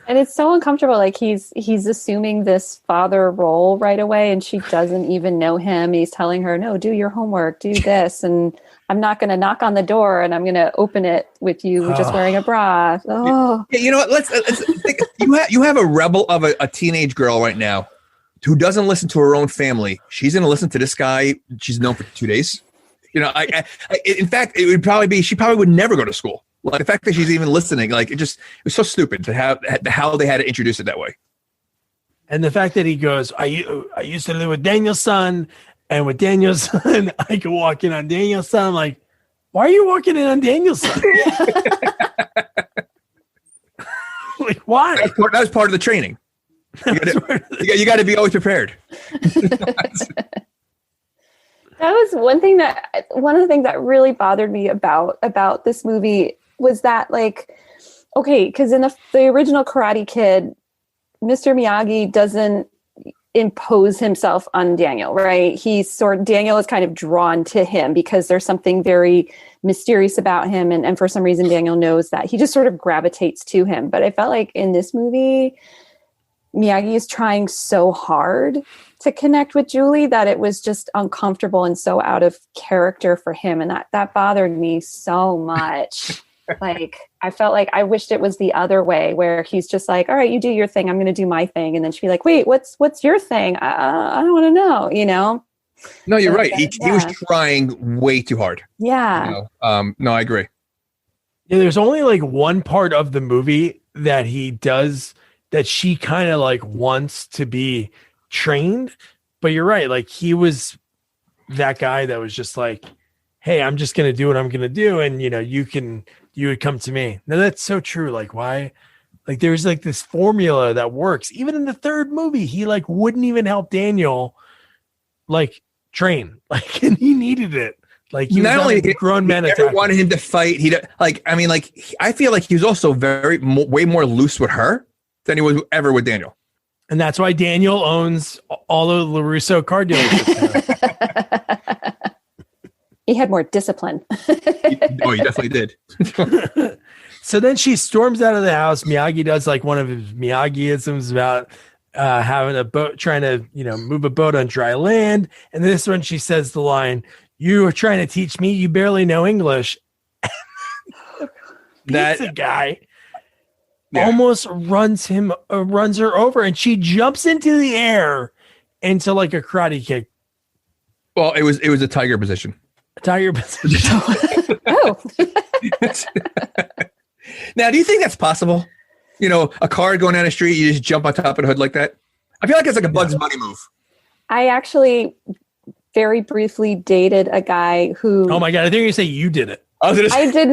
And it's so uncomfortable. Like he's assuming this father role right away, and she doesn't even know him. He's telling her, "No, do your homework, do this, and I'm not going to knock on the door, and I'm going to open it with you just wearing a bra." Oh, yeah, you know what? Let's think. You have a rebel of a teenage girl right now who doesn't listen to her own family. She's going to listen to this guy she's known for 2 days. In fact, it would probably be she probably would never go to school. Like the fact that she's even listening, like it was so stupid to have how they had to introduce it that way. And the fact that he goes, I used to live with Daniel's son, and with Daniel's son, I could walk in on Daniel's son. I'm like, why are you walking in on Daniel's son? Like, why? That was part of the training. You got to be always prepared. that was one of the things that really bothered me about this movie was that, like, okay, because in the original Karate Kid, Mr. Miyagi doesn't impose himself on Daniel, right? Daniel is kind of drawn to him because there's something very mysterious about him, and for some reason Daniel knows that. He just sort of gravitates to him. But I felt like in this movie, Miyagi is trying so hard to connect with Julie that it was just uncomfortable and so out of character for him, and that bothered me so much. Like, I felt like I wished it was the other way, where he's just like, all right, you do your thing, I'm going to do my thing. And then she'd be like, wait, what's your thing? I don't want to know, No, you're right. He was trying way too hard. Yeah. No, I agree. Yeah, there's only like one part of the movie that he does that she kind of like wants to be trained. But you're right. Like, he was that guy that was just like, hey, I'm just going to do what I'm going to do. And, you would come to me. Now that's so true. Like, why? Like, there's like this formula that works. Even in the third movie, he like wouldn't even help Daniel like train. Like, and he needed it. Like, he not only a grown man, never wanted him to fight. I feel like he was also way more loose with her than he was ever with Daniel. And that's why Daniel owns all of the LaRusso car dealerships. He had more discipline. He definitely did. So then she storms out of the house. Miyagi does like one of his Miyagi-isms about having a boat, trying to, move a boat on dry land. And this one, she says the line, You are trying to teach me. You barely know English. Pizza guy almost runs her over, and she jumps into the air into like a karate kick. Well, it was a tiger position. A tiger position. Oh. Now, do you think that's possible? You know, a car going down the street, you just jump on top of the hood like that? I feel like it's like a Bugs Bunny move. I actually very briefly dated a guy who. Oh my God. I think you're going to say you did it. I did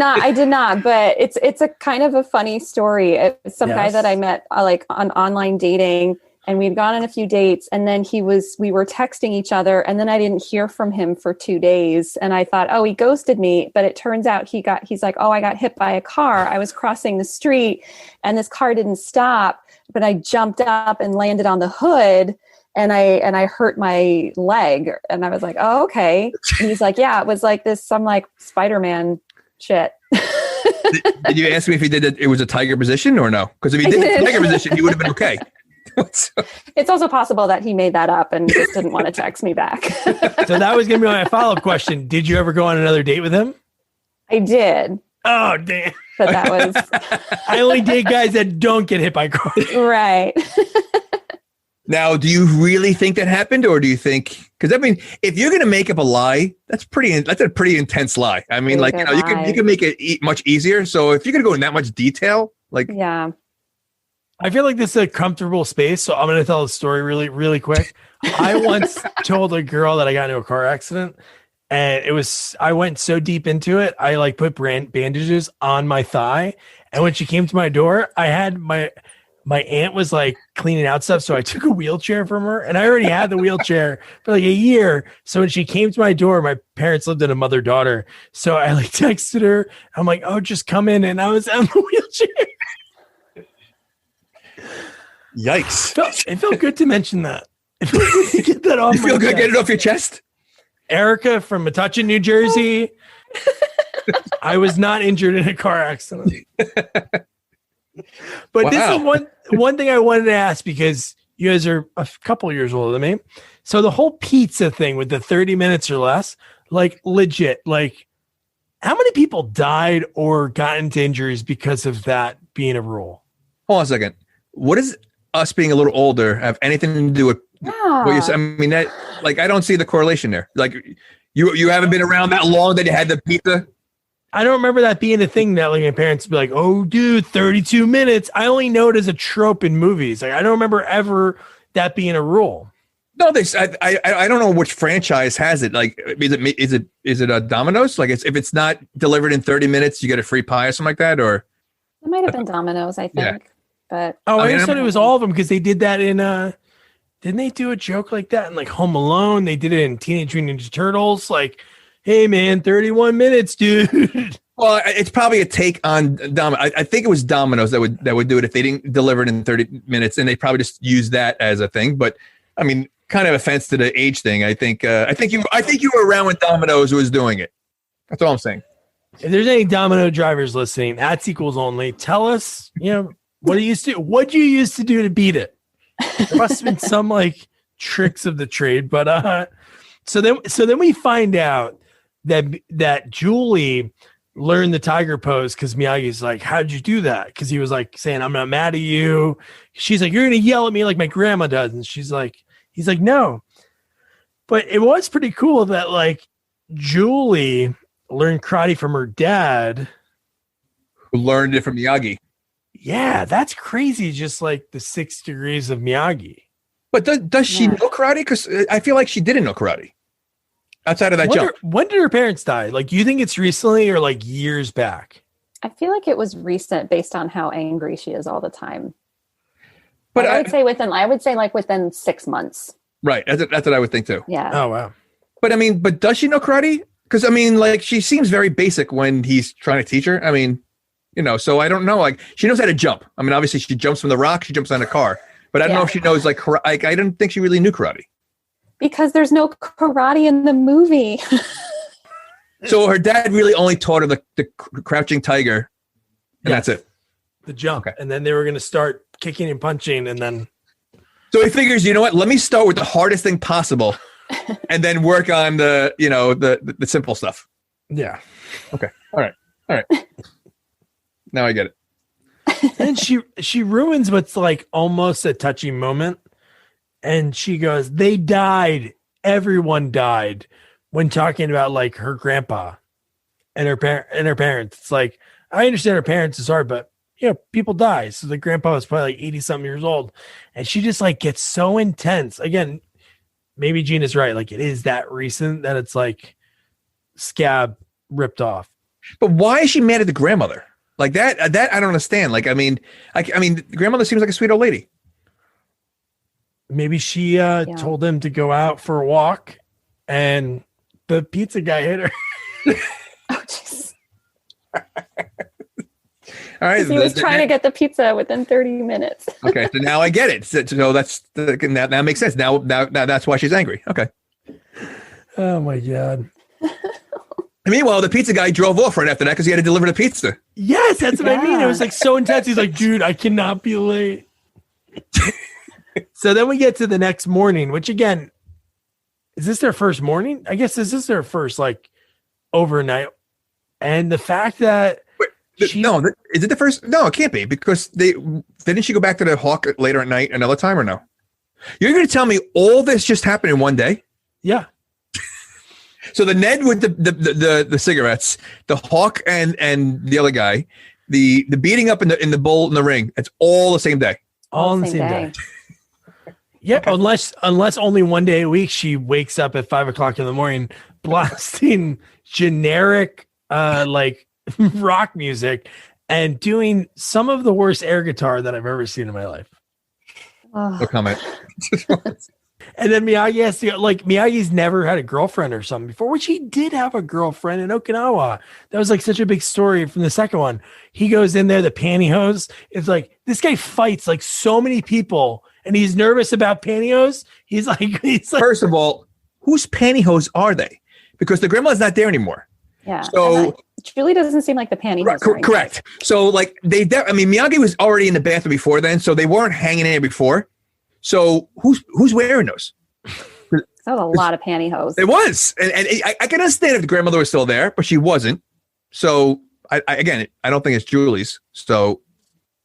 not, but it's a kind of a funny story. It's some guy that I met like on online dating, and we'd gone on a few dates, and then we were texting each other, and then I didn't hear from him for 2 days. And I thought, oh, he ghosted me. But it turns out he's like, oh, I got hit by a car. I was crossing the street and this car didn't stop, but I jumped up and landed on the hood. And I hurt my leg, and I was like, "Oh, okay." And he's like, "Yeah, it was like this, some like Spider-Man shit." Did you ask me if he did it? It was a tiger position or no? Because if he did the tiger position, he would have been okay. It's also possible that he made that up and just didn't want to text me back. So that was going to be my follow-up question. Did you ever go on another date with him? I did. Oh, damn! But that was. I only date guys that don't get hit by cars. Right. Now, do you really think that happened, or do you think? Because I mean, if you're going to make up a lie, that's a pretty intense lie. I mean, like, you know, you can make it much easier. So if you're going to go in that much detail, like, yeah, I feel like this is a comfortable space. So I'm going to tell a story really, really quick. I once told a girl that I got into a car accident, and I went so deep into it, I like put bandages on my thigh, and when she came to my door, I had my aunt was like cleaning out stuff. So I took a wheelchair from her, and I already had the wheelchair for like a year. So when she came to my door, my parents lived in a mother-daughter. So I like texted her. I'm like, oh, just come in. And I was on the wheelchair. Yikes. It felt good to mention that. It felt good to get that off. You feel good? Get it off your chest? Erica from Metuchen, New Jersey. I was not injured in a car accident. But This is one thing I wanted to ask, because you guys are a couple years older than me. So the whole pizza thing with the 30 minutes or less, like legit, like how many people died or got into injuries because of that being a rule? Hold on a second. What does us being a little older have anything to do with what you said? I mean, that, like, I don't see the correlation there. Like, you haven't been around that long that you had the pizza. I don't remember that being a thing that like my parents would be like, oh, dude, 32 minutes. I only know it as a trope in movies. Like, I don't remember ever that being a rule. No, I don't know which franchise has it. Like, is it a Domino's? Like, if it's not delivered in 30 minutes, you get a free pie or something like that? Or it might have been Domino's, I think. Yeah. But I just thought it was all of them, because they did that in didn't they do a joke like that in like Home Alone? They did it in Teenage Mutant Ninja Turtles. Like, hey man, 31 minutes, dude. Well, it's probably a take on Domino's. I think it was Domino's that would do it if they didn't deliver it in 30 minutes, and they probably just use that as a thing. But I mean, kind of offense to the age thing. I think you were around when Domino's was doing it. That's all I'm saying. If there's any Domino drivers listening, at Sequels Only, tell us, what you used to do to beat it. There must have been some like tricks of the trade, but so then we find out that Julie learned the tiger pose because Miyagi's like, how'd you do that? Because he was like saying, I'm not mad at you. She's like, you're gonna yell at me like my grandma does, and he's like, no. But it was pretty cool that like Julie learned karate from her dad, who learned it from Miyagi. Yeah, that's crazy. Just like the 6 degrees of Miyagi. But does she know karate? Because I feel like she didn't know karate outside of that jump. When did her parents die? Like, do you think it's recently or like years back? I feel like it was recent based on how angry she is all the time. But I would say within 6 months. Right. That's what I would think too. Yeah. Oh, wow. But I mean, does she know karate? Because I mean, like, she seems very basic when he's trying to teach her. I mean, so I don't know. Like, she knows how to jump. I mean, obviously she jumps from the rock, she jumps on a car, but I don't know if she knows like I didn't think she really knew karate. Because there's no karate in the movie. So her dad really only taught her the crouching tiger, and that's it. The jump. Okay. And then they were going to start kicking and punching, and then. So he figures, you know what? Let me start with the hardest thing possible, and then work on the simple stuff. Yeah. Okay. All right. Now I get it. And she ruins what's like almost a touching moment. And she goes, they died. Everyone died when talking about like her grandpa and her parents. It's like, I understand her parents is hard, but people die. So the grandpa was probably like 80 something years old. And she just like gets so intense. Again, maybe Gina's right. Like it is that recent that it's like scab ripped off. But why is she mad at the grandmother? Like that I don't understand. Like, I mean, the grandmother seems like a sweet old lady. Maybe she told him to go out for a walk and the pizza guy hit her. Oh, jeez. All right. He was trying to get the pizza within 30 minutes. Okay. So now I get it. So that makes sense. Now that's why she's angry. Okay. Oh my God. Meanwhile, the pizza guy drove off right after that because he had to deliver the pizza. Yes, that's what I mean. It was like so intense. He's like, dude, I cannot be late. So then we get to the next morning, which again, is this their first morning? I guess this is their first like overnight. And the fact that is it the first? No, it can't be because didn't she go back to the Hawk later at night another time or no? You're going to tell me all this just happened in one day? Yeah. So the Ned with the cigarettes, the Hawk and the other guy, the beating up in the bowl in the ring, it's all the same day. All on the same day. Yeah, okay. unless only one day a week she wakes up at 5 o'clock in the morning blasting generic like rock music and doing some of the worst air guitar that I've ever seen in my life. No comment. And then Miyagi has to Miyagi's never had a girlfriend or something before, which he did have a girlfriend in Okinawa. That was like such a big story from the second one. He goes in there, the pantyhose. It's like this guy fights like so many people and he's nervous about pantyhose. He's like first of all, whose pantyhose are they? Because the grandma's not there anymore. Yeah. So Julie doesn't seem like the pantyhose. Right, correct. So like Miyagi was already in the bathroom before then, so they weren't hanging in there before. So who's wearing those? That was a lot of pantyhose. It was, and I can understand if the grandmother was still there, but she wasn't. So I don't think it's Julie's. So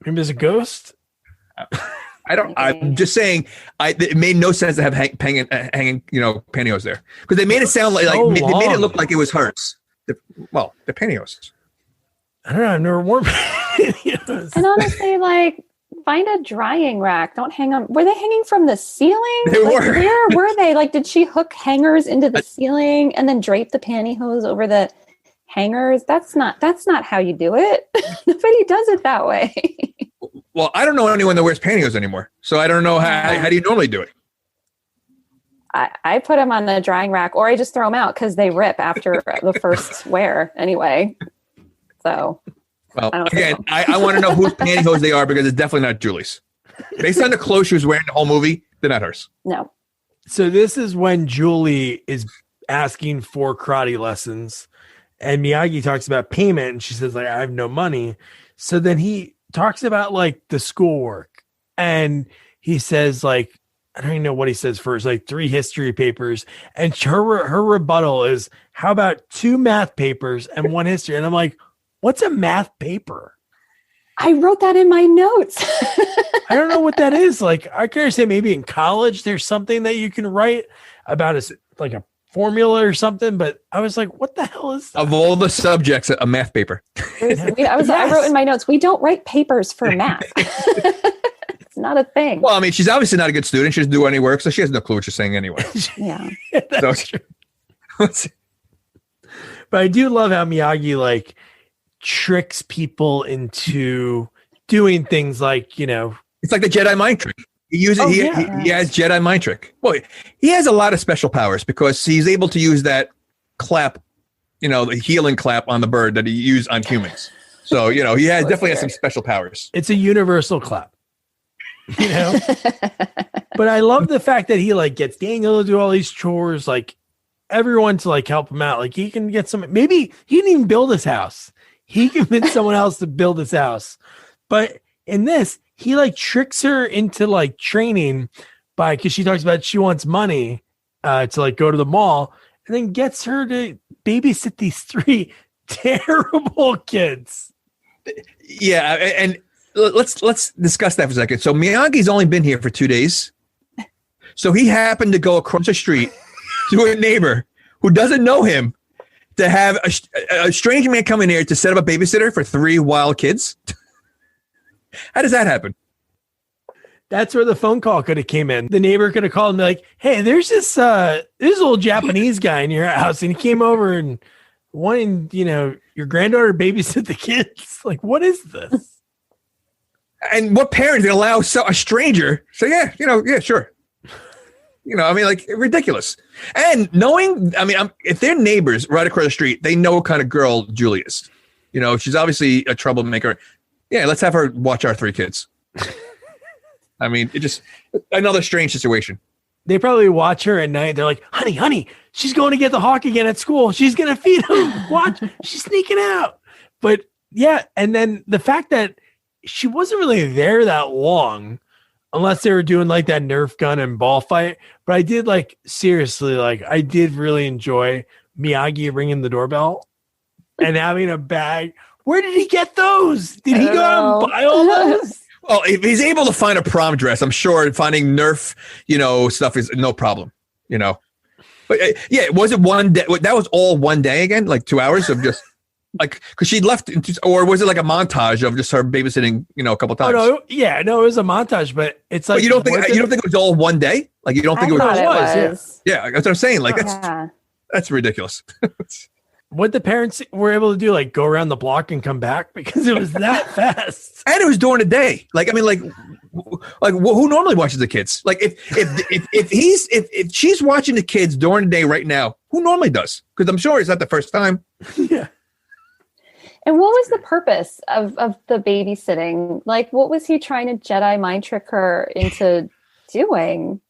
maybe there's a ghost. I don't. I'm just saying. It made no sense to have hanging pantyhose there because they made it sound like they made it look like it was hers. The pantyhose. I don't know. I've never worn pantyhose. And honestly, like. Find a drying rack. Don't hang them. Were they hanging from the ceiling? They were. Where were they? Like, did she hook hangers into the ceiling and then drape the pantyhose over the hangers? That's not how you do it. Nobody does it that way. Well, I don't know anyone that wears pantyhose anymore, so I don't know how do you normally do it. I put them on the drying rack, or I just throw them out because they rip after the first wear anyway. So. Well, again, I want to know whose pantyhose they are because it's definitely not Julie's. Based on the clothes she was wearing the whole movie, they're not hers. No. So this is when Julie is asking for karate lessons and Miyagi talks about payment and she says, like, I have no money. So then he talks about like the schoolwork and he says like, I don't even know what he says first, like 3 history papers. And her rebuttal is, how about 2 math papers and 1 history? And I'm like, what's a math paper? I wrote that in my notes. I don't know what that is. Like, I can understand maybe in college there's something that you can write about like a formula or something, but I was like, what the hell is that? Of all the subjects, a math paper. I wrote in my notes, we don't write papers for math. It's not a thing. Well, I mean, she's obviously not a good student. She doesn't do any work, so she has no clue what you're saying anyway. Yeah. That's true. But I do love how Miyagi, like, tricks people into doing things like, it's like the Jedi mind trick. He uses he has Jedi mind trick. Well, he has a lot of special powers because he's able to use that clap, the healing clap on the bird that he used on humans. So, he definitely has some special powers. It's a universal clap. But I love the fact that he like gets Daniel to do all these chores, like everyone to like help him out. Like he can get maybe he didn't even build his house. He convinced someone else to build his house. But in this, he like tricks her into like training because she talks about she wants money. to like go to the mall, and then gets her to babysit these 3 terrible kids. Yeah, and let's discuss that for a second. So Miyagi's only been here for 2 days. So he happened to go across the street to a neighbor who doesn't know him to have a strange man come in here to set up a babysitter for 3 wild kids. How does that happen? That's where the phone call could have came in. The neighbor could have called and be like, "Hey, there's this old Japanese guy in your house, and he came over and wanted, your granddaughter to babysit the kids. Like, what is this?" And what parent would allow a stranger? So yeah, sure. Ridiculous. And knowing, if they're neighbors right across the street, they know what kind of girl Julie is. She's obviously a troublemaker. Yeah, let's have her watch our 3 kids. It just another strange situation. They probably watch her at night. They're like, honey, she's going to get the hawk again at school. She's going to feed him. Watch, she's sneaking out. But yeah, and then the fact that she wasn't really there that long, unless they were doing like that Nerf gun and ball fight. But I did I did really enjoy Miyagi ringing the doorbell and having a bag. Where did he get those? Did he go out and buy all those? Well, if he's able to find a prom dress, I'm sure finding Nerf, stuff is no problem, But yeah, was it one day? That was all one day again, like 2 hours of just because she left, or was it like a montage of just her babysitting, a couple times? Oh, no, it was a montage, but it's like but you don't think it was all one day? Like you don't think it was? Yeah, that's what I'm saying. Like that's ridiculous. What the parents were able to do, like go around the block and come back because it was that fast. And it was during the day. Who normally watches the kids? Like if she's watching the kids during the day right now, who normally does? Because I'm sure it's not the first time. Yeah. And what was the purpose of the babysitting? Like, what was he trying to Jedi mind trick her into doing?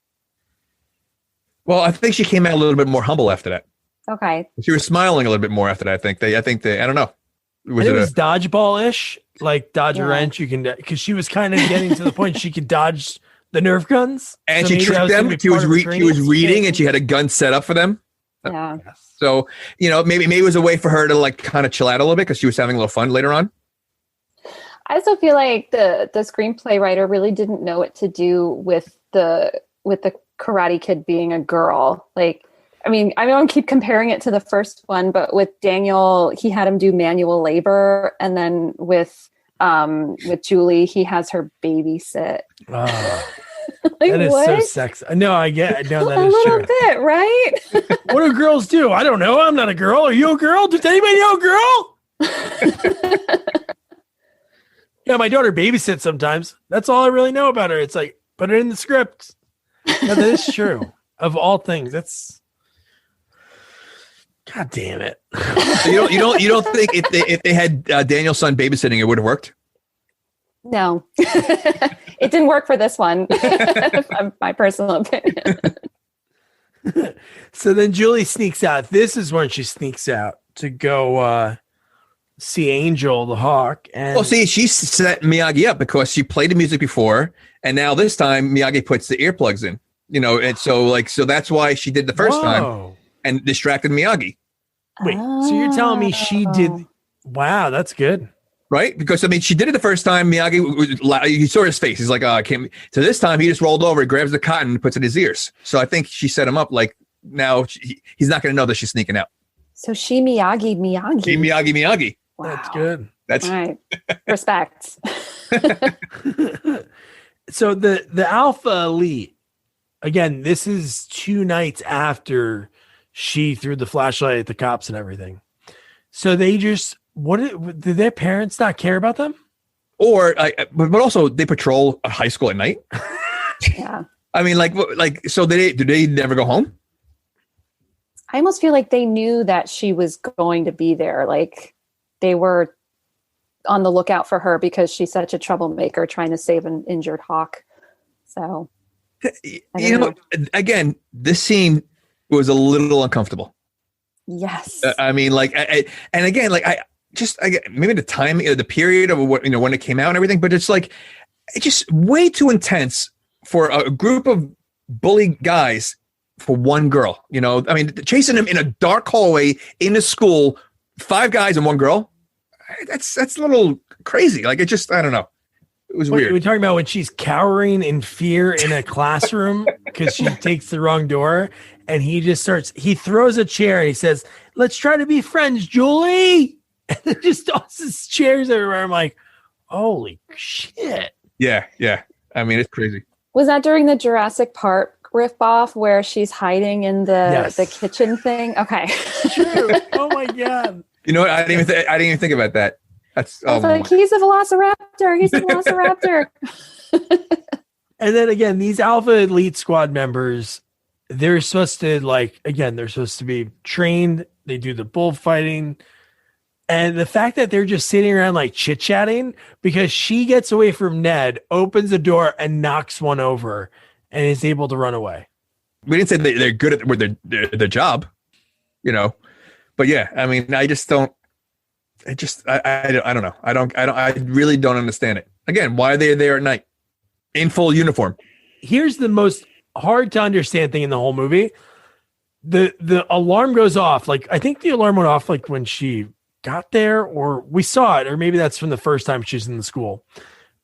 Well, I think she came out a little bit more humble after that. Okay. She was smiling a little bit more after that. I think they I don't know. It was dodgeball-ish, like dodge a wrench. You can, because she was kind of getting to the point she could dodge the Nerf guns. And she tricked them. She was reading and she had a gun set up for them. Yeah. So, maybe it was a way for her to like kind of chill out a little bit because she was having a little fun later on. I also feel like the screenplay writer really didn't know what to do with the Karate Kid being a girl. Like, I don't keep comparing it to the first one, but with Daniel, he had him do manual labor, and then with Julie, he has her babysit. That is so sexy. No, I get it. No, that is true. A little bit, right? What do girls do? I don't know. I'm not a girl. Are you a girl? Does anybody know a girl? Yeah, my daughter babysits sometimes. That's all I really know about her. It's like, put it in the script. No, that is true. Of all things, that's. God damn it! So you don't think if they had Daniel's son babysitting, it would have worked? No, it didn't work for this one. My personal opinion. So then Julie sneaks out. This is when she sneaks out to go see Angel the Hawk. And she set Miyagi up because she played the music before, and now this time Miyagi puts the earplugs in. And so that's why she did the first time and distracted Miyagi. Wait, so you're telling me she did? Wow, that's good. Right? Because, she did it the first time. Miyagi, you saw his face. He's like, I can't. So this time he just rolled over, grabs the cotton, and puts it in his ears. So I think she set him up like now he's not going to know that she's sneaking out. So she Miyagi. She Miyagi. Wow. That's good. That's all right. Respect. So the Alpha Elite, again, this is 2 nights after she threw the flashlight at the cops and everything. So they just, did their parents not care about them? But also they patrol a high school at night. Yeah. So do they never go home? I almost feel like they knew that she was going to be there. Like they were on the lookout for her because she's such a troublemaker trying to save an injured hawk. So, again, this scene was a little uncomfortable. Yes. Maybe the timing, the period of what, when it came out and everything, but it's just way too intense for a group of bully guys for one girl. You know, I mean, chasing him in a dark hallway in a school, 5 guys and 1 girl. That's a little crazy. Like, it just, I don't know. It was weird. We're talking about when she's cowering in fear in a classroom because she takes the wrong door, and he throws a chair and he says, "Let's try to be friends, Julie." And then just tosses chairs everywhere. I'm like, holy shit. Yeah. I mean, it's crazy. Was that during the Jurassic Park riff-off where she's hiding in the kitchen thing? Okay. True. Oh my God. You know what? I didn't even think about that. That's like, he's a velociraptor. He's a velociraptor. And then again, these Alpha Elite Squad members, they're supposed to be trained. They do the bullfighting. And the fact that they're just sitting around like chit-chatting because she gets away from Ned, opens the door and knocks one over and is able to run away. We didn't say they're good at their job, you know. But yeah, I mean, I just don't. I don't know. I really don't understand it. Again, why are they there at night in full uniform? Here's the most hard to understand thing in the whole movie. The alarm goes off. Like, I think the alarm went off like when she got there, or we saw it, or maybe that's from the first time she's in the school.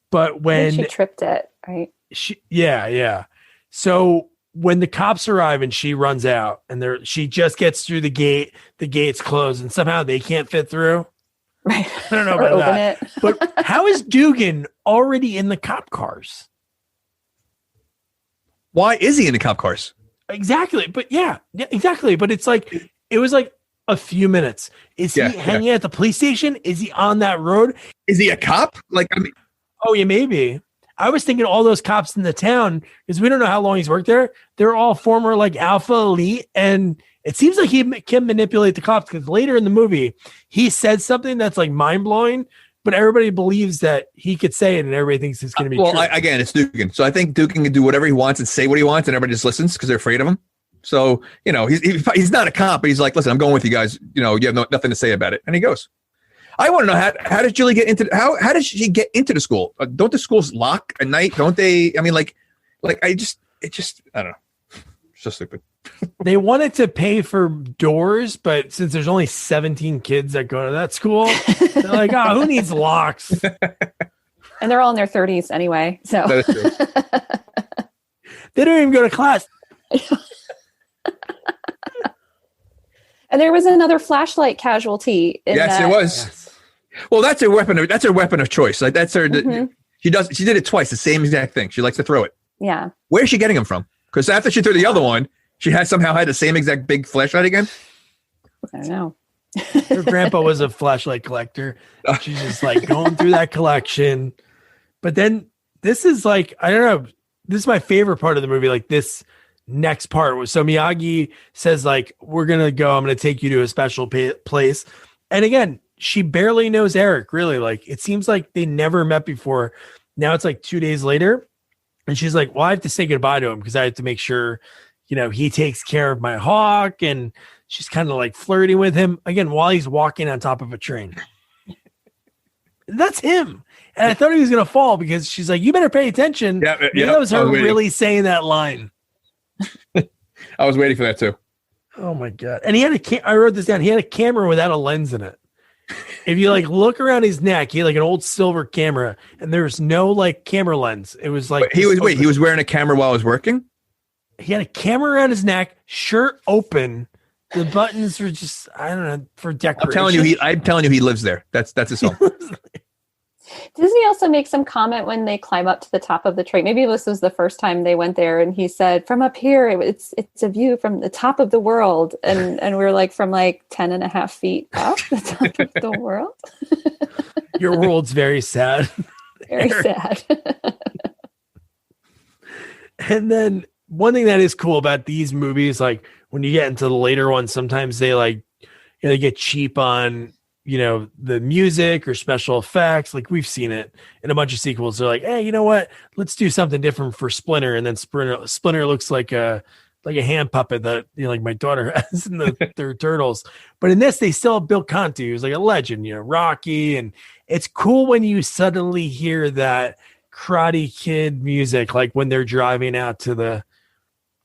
But when she tripped it, right? Yeah. So when the cops arrive and she runs out, and she just gets through the gate, the gate's closed, and somehow they can't fit through. Right. I don't know about that. But how is Dugan already in the cop cars? Why is he in the cop cars? Exactly. But yeah, exactly. But it was like a few minutes. Is he hanging at the police station? Is he on that road? Is he a cop? Like, I mean, oh yeah, maybe. I was thinking all those cops in the town, because we don't know how long he's worked there. They're all former like Alpha Elite, and it seems like he can manipulate the cops, because later in the movie he said something that's like mind blowing, but everybody believes that he could say it, and everybody thinks it's going to be true. Again, it's Dugan, so I think Dugan can do whatever he wants and say what he wants, and everybody just listens because they're afraid of him. So, you know, he's not a cop, but he's like, listen, I'm going with you guys. You know, you have nothing to say about it, and he goes. I want to know how did Julie get into how did she get into the school? Don't the schools lock at night? Don't they? I mean, like I don't know. It's so stupid. They wanted to pay for doors, but since there's only 17 kids that go to that school, they're like, oh, who needs locks? And they're all in their 30s anyway. So that is true. They don't even go to class. And there was another flashlight casualty. Yes, it was. Yes. Well, that's her weapon. That's her weapon of choice. Like, that's her. Mm-hmm. She did it twice. The same exact thing. She likes to throw it. Yeah. Where's she getting them from? Because after she threw the other one, she somehow had the same exact big flashlight again. I don't know. Her grandpa was a flashlight collector. She's just like going through that collection. But then this is like, I don't know. This is my favorite part of the movie. Like, this next part was, so Miyagi says like, we're going to go, I'm going to take you to a special place. And again, she barely knows Eric, really. Like, it seems like they never met before. Now it's like 2 days later. And she's like, well, I have to say goodbye to him because I have to make sure, you know, he takes care of my hawk. And she's kind of like flirting with him again while he's walking on top of a train. That's him. And I thought he was going to fall because she's like, you better pay attention. Yeah, that was her really saying that line. I was waiting for that too. Oh my God. And he had I wrote this down. He had a camera without a lens in it. If you like look around his neck, he had like an old silver camera and there's no like camera lens. It was like, he was wearing a camera while I was working. He had a camera around his neck, shirt open. The buttons were just, I don't know, for decoration. I'm telling you, he lives there. That's his home. Doesn't he also make some comment when they climb up to the top of the train? Maybe this was the first time they went there, and he said, "From up here, it's a view from the top of the world," and we're like from like 10.5 feet up the top of the world. Your world's very sad. Very sad. And then one thing that is cool about these movies, like when you get into the later ones, sometimes they like, you know, they get cheap on, you know, the music or special effects. Like we've seen it in a bunch of sequels. They're like, hey, you know what? Let's do something different for Splinter. And then Splinter looks like a hand puppet that, you know, like my daughter has in the third Turtles. But in this, they still have Bill Conti, who's like a legend, you know, Rocky. And it's cool when you suddenly hear that Karate Kid music, like when they're driving out to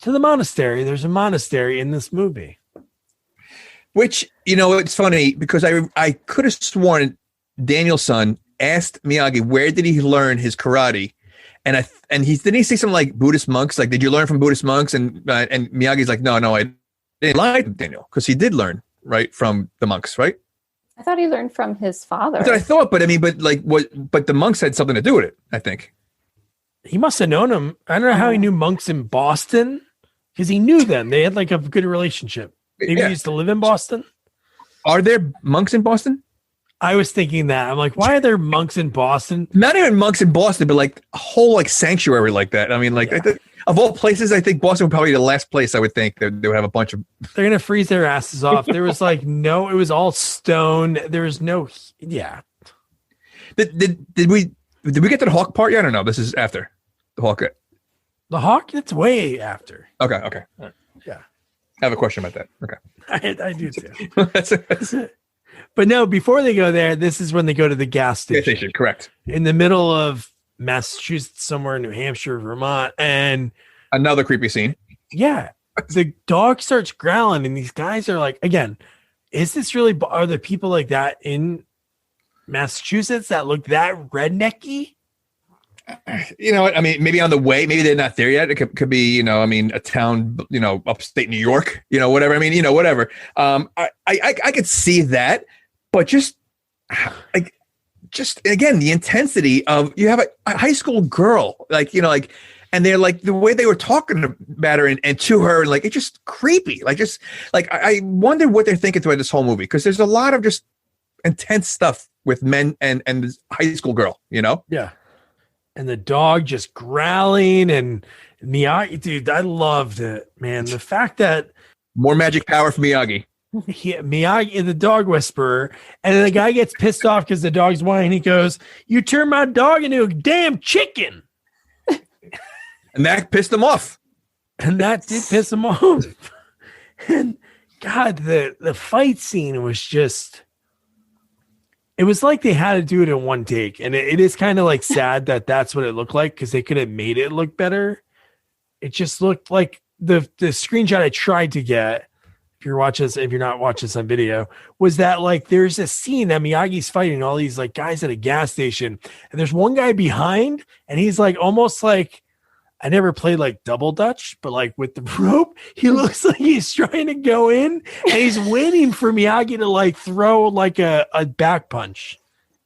to the monastery. There's a monastery in this movie. Which, it's funny because I could have sworn Daniel's son asked Miyagi, where did he learn his karate? And didn't he say something like Buddhist monks? Like, did you learn from Buddhist monks? And Miyagi's like, no, I didn't lie to Daniel because he did learn right from the monks, right? I thought he learned from his father. That's what I thought, but the monks had something to do with it, I think. He must have known him. I don't know how he knew monks in Boston because he knew them. They had like a good relationship. Maybe he used to live in Boston. Are there monks in Boston? I was thinking that. I'm like, why are there monks in Boston? Not even monks in Boston, but like a whole like sanctuary like that. I mean, like of all places, I think Boston would probably be the last place I would think they would have a bunch of. They're gonna freeze their asses off. There was like no, it was all stone. There was no, yeah. Did we get to the hawk part yet? I don't know. This is after the hawk. The hawk. It's way after. Okay. Yeah. I have a question about that. Okay. I do too. But no, before they go there, this is when they go to the gas station. Correct. In the middle of Massachusetts, somewhere in New Hampshire, Vermont, and another creepy scene. Yeah, the dog starts growling, and these guys are like, again, is this really? Are there people like that in Massachusetts that look that rednecky? I mean, maybe on the way, maybe they're not there yet. It could be, a town, upstate New York, whatever. I mean, whatever. I could see that, but just again, the intensity of you have a high school girl, and they're like the way they were talking about her and to her, like it's just creepy. I wonder what they're thinking throughout this whole movie because there's a lot of just intense stuff with men and this high school girl, Yeah. And the dog just growling and Miyagi, dude, I loved it, man. The fact that more magic power for Miyagi. Miyagi, the dog whisperer, and then the guy gets pissed off because the dog's whining. He goes, "You turned my dog into a damn chicken," and that pissed him off. And that did piss him off. And God, the fight scene was just. It was like they had to do it in one take. And it is kind of like sad that that's what it looked like because they could have made it look better. It just looked like the screenshot I tried to get, if you're not watching this on video, was that like there's a scene that Miyagi's fighting all these like guys at a gas station. And there's one guy behind and he's like almost like, I never played like double dutch, but like with the rope, he looks like he's trying to go in and he's waiting for Miyagi to like throw like a back punch.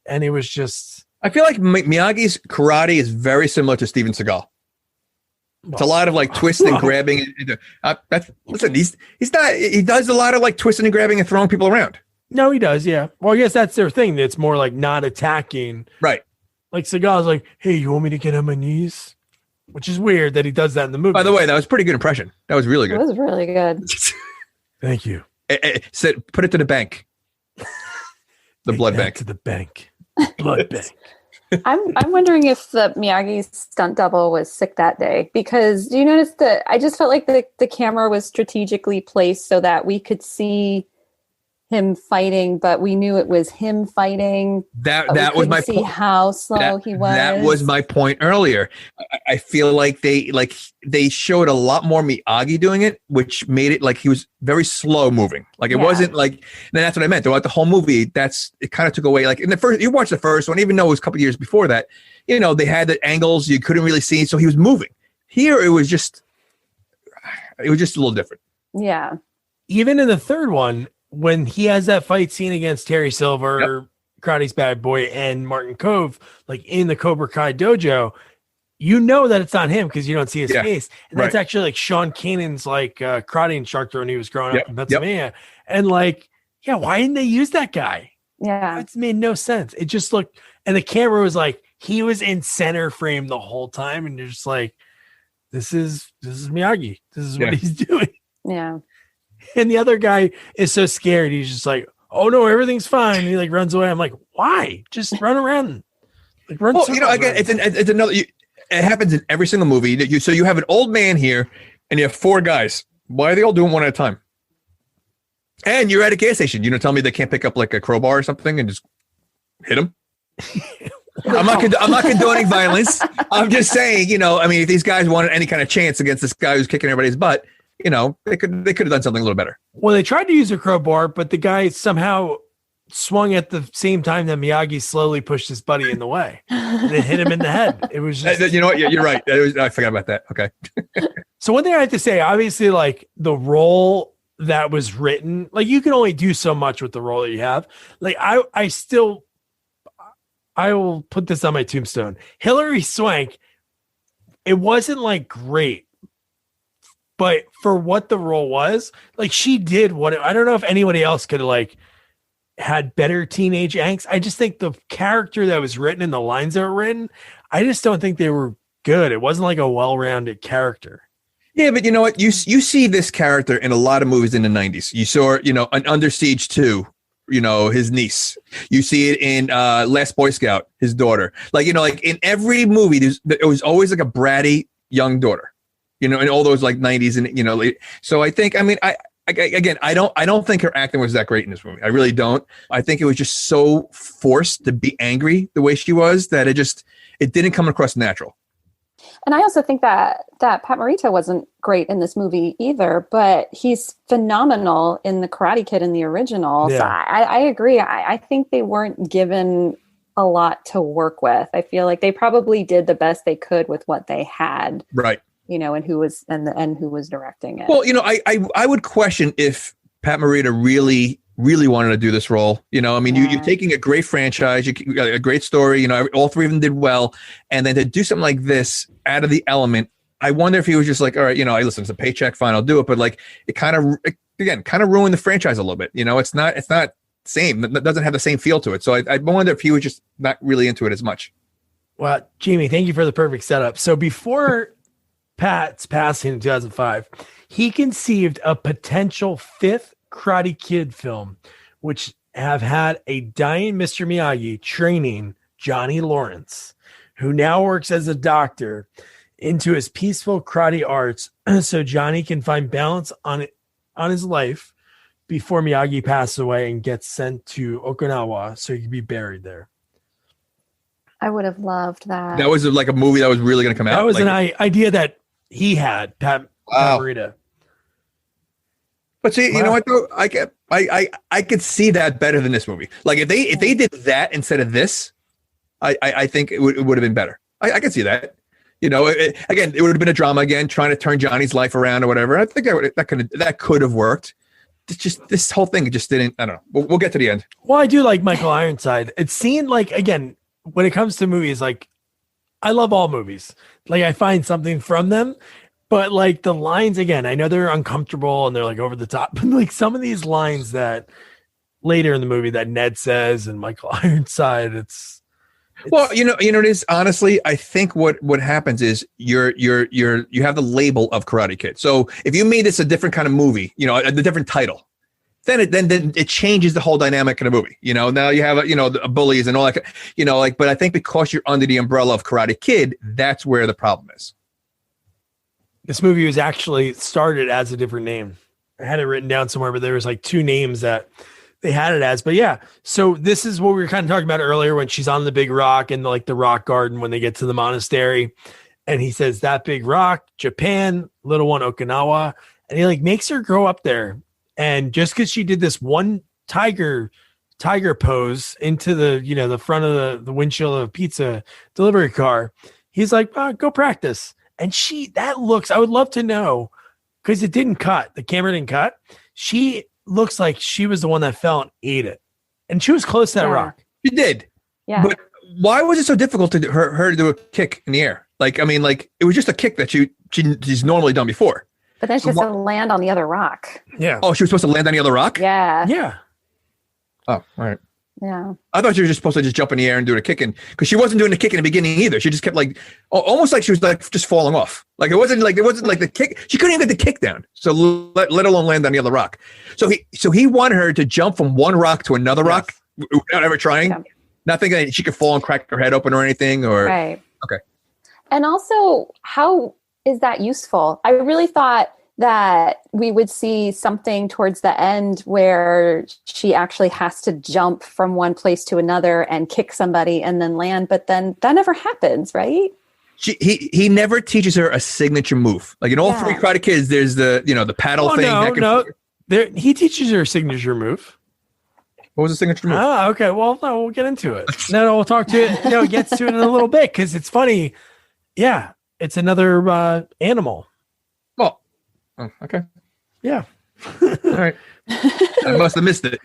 And it was just. I feel like Miyagi's karate is very similar to Steven Seagal. It's a lot of like twisting, grabbing. Listen, he's not. He does a lot of like twisting and grabbing and throwing people around. No, he does. Yeah. Well, I guess that's their thing. It's more like not attacking. Right. Like Seagal's like, hey, you want me to get on my knees? Which is weird that he does that in the movie. By the way, that was a pretty good impression. That was really good. It was really good. Thank you. Said, put it to the bank. The blood bank. To the bank. Blood bank. I'm wondering if the Miyagi's stunt double was sick that day because do you notice that I just felt like the camera was strategically placed so that we could see him fighting, but we knew it was him fighting. That was my point. How slow he was. That was my point earlier. I feel like they showed a lot more Miyagi doing it, which made it like he was very slow moving. Like it wasn't like. And that's what I meant. Throughout the whole movie, it kind of took away. Like in the first, you watched the first one, even though it was a couple of years before that. They had the angles you couldn't really see, so he was moving. Here, it was just a little different. Yeah. Even in the third one. When he has that fight scene against Terry Silver, Karate's Bad Boy, and Martin Kove, like in the Cobra Kai dojo, that it's not him because you don't see his face. And that's actually like Sean Kanan's like karate instructor when he was growing up in Pennsylvania. And like, why didn't they use that guy? Yeah. It's made no sense. It just looked, and the camera was like, he was in center frame the whole time. And you're just like, this is Miyagi. This is what he's doing. Yeah. And the other guy is so scared. He's just like, oh no, everything's fine. And he like runs away. I'm like, why? Just run around. Like run. Well, again, it's another, it happens in every single movie. So you have an old man here and you have four guys. Why are they all doing one at a time? And you're at a gas station. Tell me they can't pick up like a crowbar or something and just hit them. I'm not condoning violence. I'm just saying, I mean, if these guys wanted any kind of chance against this guy who's kicking everybody's butt, they could have done something a little better. Well, they tried to use a crowbar, but the guy somehow swung at the same time that Miyagi slowly pushed his buddy in the way and it hit him in the head. It was just, you know what? You're right. I forgot about that. Okay. So one thing I have to say, obviously, like the role that was written, like you can only do so much with the role that you have. Like I will put this on my tombstone. Hilary Swank, it wasn't like great, but for what the role was, like she did I don't know if anybody else could have like had better teenage angst. I just think the character that was written and the lines that were written, I just don't think they were good. It wasn't like a well-rounded character. Yeah, but you know what? You see this character in a lot of movies in the 90s. You saw, an Under Siege 2, his niece. You see it in Last Boy Scout, his daughter. Like, like in every movie, it was always like a bratty young daughter, in all those like 90s. And, so I think, I mean, I don't think her acting was that great in this movie. I really don't. I think it was just so forced to be angry the way she was that it didn't come across natural. And I also think that Pat Morita wasn't great in this movie either, but he's phenomenal in The Karate Kid in the original. Yeah. So I agree. I think they weren't given a lot to work with. I feel like they probably did the best they could with what they had. Right. And who was who was directing it. Well, I would question if Pat Morita really wanted to do this role. I mean, you're taking a great franchise, a great story, all three of them did well. And then to do something like this out of the element, I wonder if he was just like, all right, listen, it's a paycheck, fine, I'll do it. But like, it kind of ruined the franchise a little bit. It's not same. It doesn't have the same feel to it. So I wonder if he was just not really into it as much. Well, Jamie, thank you for the perfect setup. So before Pat's passing in 2005, he conceived a potential fifth Karate Kid film, which have had a dying Mr. Miyagi training Johnny Lawrence, who now works as a doctor, into his peaceful karate arts so Johnny can find balance on his life before Miyagi passes away and gets sent to Okinawa so he can be buried there. I would have loved that. That was like a movie that was really going to come out. That was an idea that he had, Pat Morita. But see, you know what though? I could see that better than this movie. Like if they did that instead of this, I think it would have been better. I could see that. Again, it would have been a drama again, trying to turn Johnny's life around or whatever. I think that could have worked. It's just this whole thing just didn't. I don't know. We'll get to the end. Well, I do like Michael Ironside. It seemed like, again, when it comes to movies, like I love all movies. Like I find something from them. But like the lines, again, I know they're uncomfortable and they're like over the top, but like some of these lines that later in the movie that Ned says and Michael Ironside, it's well, it is honestly, I think what happens is you have the label of Karate Kid. So if you made this a different kind of movie, a different title, then it changes the whole dynamic in the movie. Now you have the bullies and all that, but I think because you're under the umbrella of Karate Kid, that's where the problem is. This movie was actually started as a different name. I had it written down somewhere, but there was like two names that they had it as. But yeah, so this is what we were kind of talking about earlier when she's on the big rock and like the rock garden when they get to the monastery. And he says, that big rock, Japan, little one, Okinawa. And he like makes her go up there. And just because she did this one tiger pose into the, the front of the windshield of a pizza delivery car, he's like, go practice. And I would love to know, because it didn't cut. The camera didn't cut. She looks like she was the one that fell and ate it. And she was close to that rock. She did. Yeah. But why was it so difficult to her to do a kick in the air? Like, I mean, like it was just a kick that she's normally done before. But then she has to land on the other rock. Yeah. Oh, she was supposed to land on the other rock? Yeah. Yeah. Oh, all right. Yeah. I thought she was just supposed to just jump in the air and do the kicking, because she wasn't doing the kick in the beginning either. She just kept like almost like she was like just falling off. Like it wasn't like the kick. She couldn't even get the kick down. So let alone land on the other rock. So he wanted her to jump from one rock to another rock without ever trying. Yeah. Not thinking that she could fall and crack her head open or anything. Or right. Okay. And also, how is that useful? I really thought that we would see something towards the end where she actually has to jump from one place to another and kick somebody and then land. But then that never happens, right? He never teaches her a signature move. Like in all three Karate Kids, there's the paddle thing. He teaches her a signature move. What was the signature move? Oh, okay. Well, no, we'll get into it. No, we'll talk to it. It gets to it in a little bit because it's funny. Yeah, it's another animal. Well, okay. Yeah. All right. I must have missed it.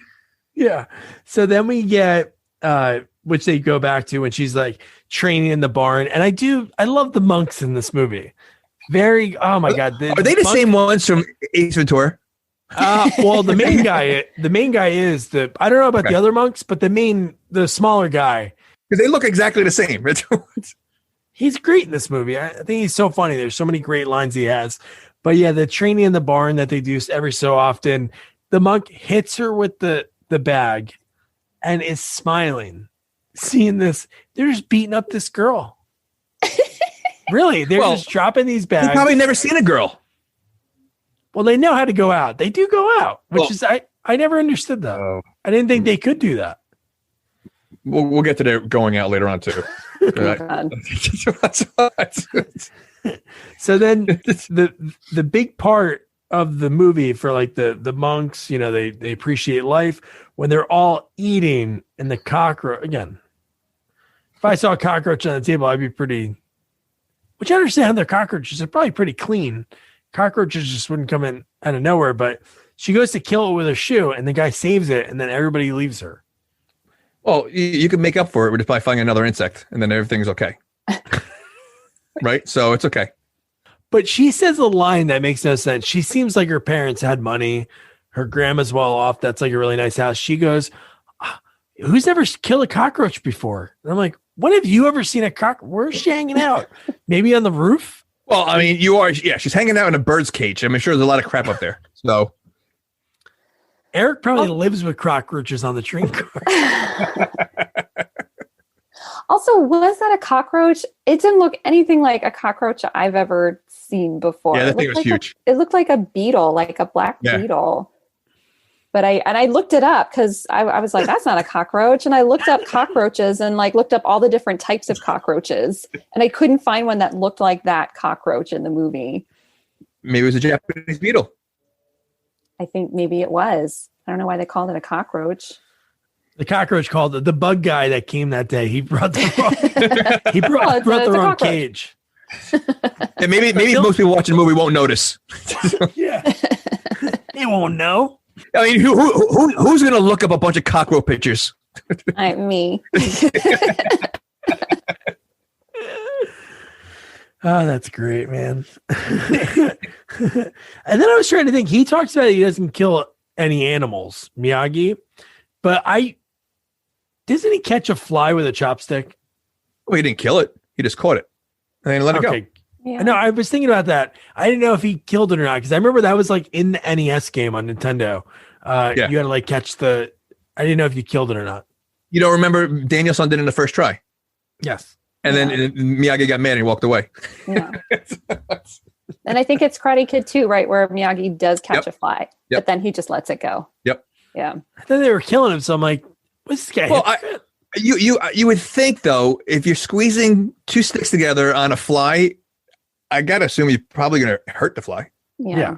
Yeah. So then we get which they go back to when she's like training in the barn. And I love the monks in this movie. Oh my God. Are they the same ones from Ace Ventura? Well, the main guy is I don't know about the other monks, but the smaller guy. Because they look exactly the same. He's great in this movie. I think he's so funny. There's so many great lines he has. But yeah, the training in the barn that they do every so often, the monk hits her with the bag and is smiling. Seeing this, they're just beating up this girl. Really, they're just dropping these bags. They've probably never seen a girl. Well, they know how to go out. They do go out, which is I never understood that. I didn't think they could do that. We'll get to their going out later on too. So then the big part of the movie for like the monks, they appreciate life when they're all eating and the cockroach again. If I saw a cockroach on the table, I'd be pretty, which I understand their cockroaches are probably pretty clean. Cockroaches just wouldn't come in out of nowhere, but she goes to kill it with a shoe and the guy saves it and then everybody leaves her. Well, you can make up for it just by finding another insect and then everything's okay. Right? So it's okay. But she says a line that makes no sense. She seems like her parents had money. Her grandma's well off. That's like a really nice house. She goes, who's never killed a cockroach before? And I'm like, when have you ever seen a cockroach? Where's she hanging out? Maybe on the roof? Well, I mean, she's hanging out in a bird's cage. I'm sure there's a lot of crap up there. So Eric probably lives with cockroaches on the train car. Also, was that a cockroach? It didn't look anything like a cockroach I've ever seen before. Yeah, that thing was huge. It looked like a beetle, like a black beetle. But I looked it up because I was like, that's not a cockroach. And I looked up cockroaches and looked up all the different types of cockroaches. And I couldn't find one that looked like that cockroach in the movie. Maybe it was a Japanese beetle. I think maybe it was. I don't know why they called it a cockroach. The cockroach called it the bug guy that came that day. He brought the wrong cage. And maybe most people watching the movie won't notice. Yeah, they won't know. I mean, who's going to look up a bunch of cockroach pictures? Me. Oh, that's great, man. And then I was trying to think. He talks about he doesn't kill any animals, Miyagi, but doesn't he catch a fly with a chopstick? Well, he didn't kill it. He just caught it and then let it go. Yeah. No, I was thinking about that. I didn't know if he killed it or not because I remember that was like in the NES game on Nintendo. You had to catch I didn't know if you killed it or not. You don't remember Danielson did it in the first try? Yes. And then Miyagi got mad and he walked away. Yeah. And I think it's Karate Kid 2, right? Where Miyagi does catch a fly, but then he just lets it go. Yep. Yeah. I thought they were killing him. So I'm like, what's this guy? Well, you would think though, if you're squeezing two sticks together on a fly, I gotta assume you're probably gonna hurt the fly. Yeah.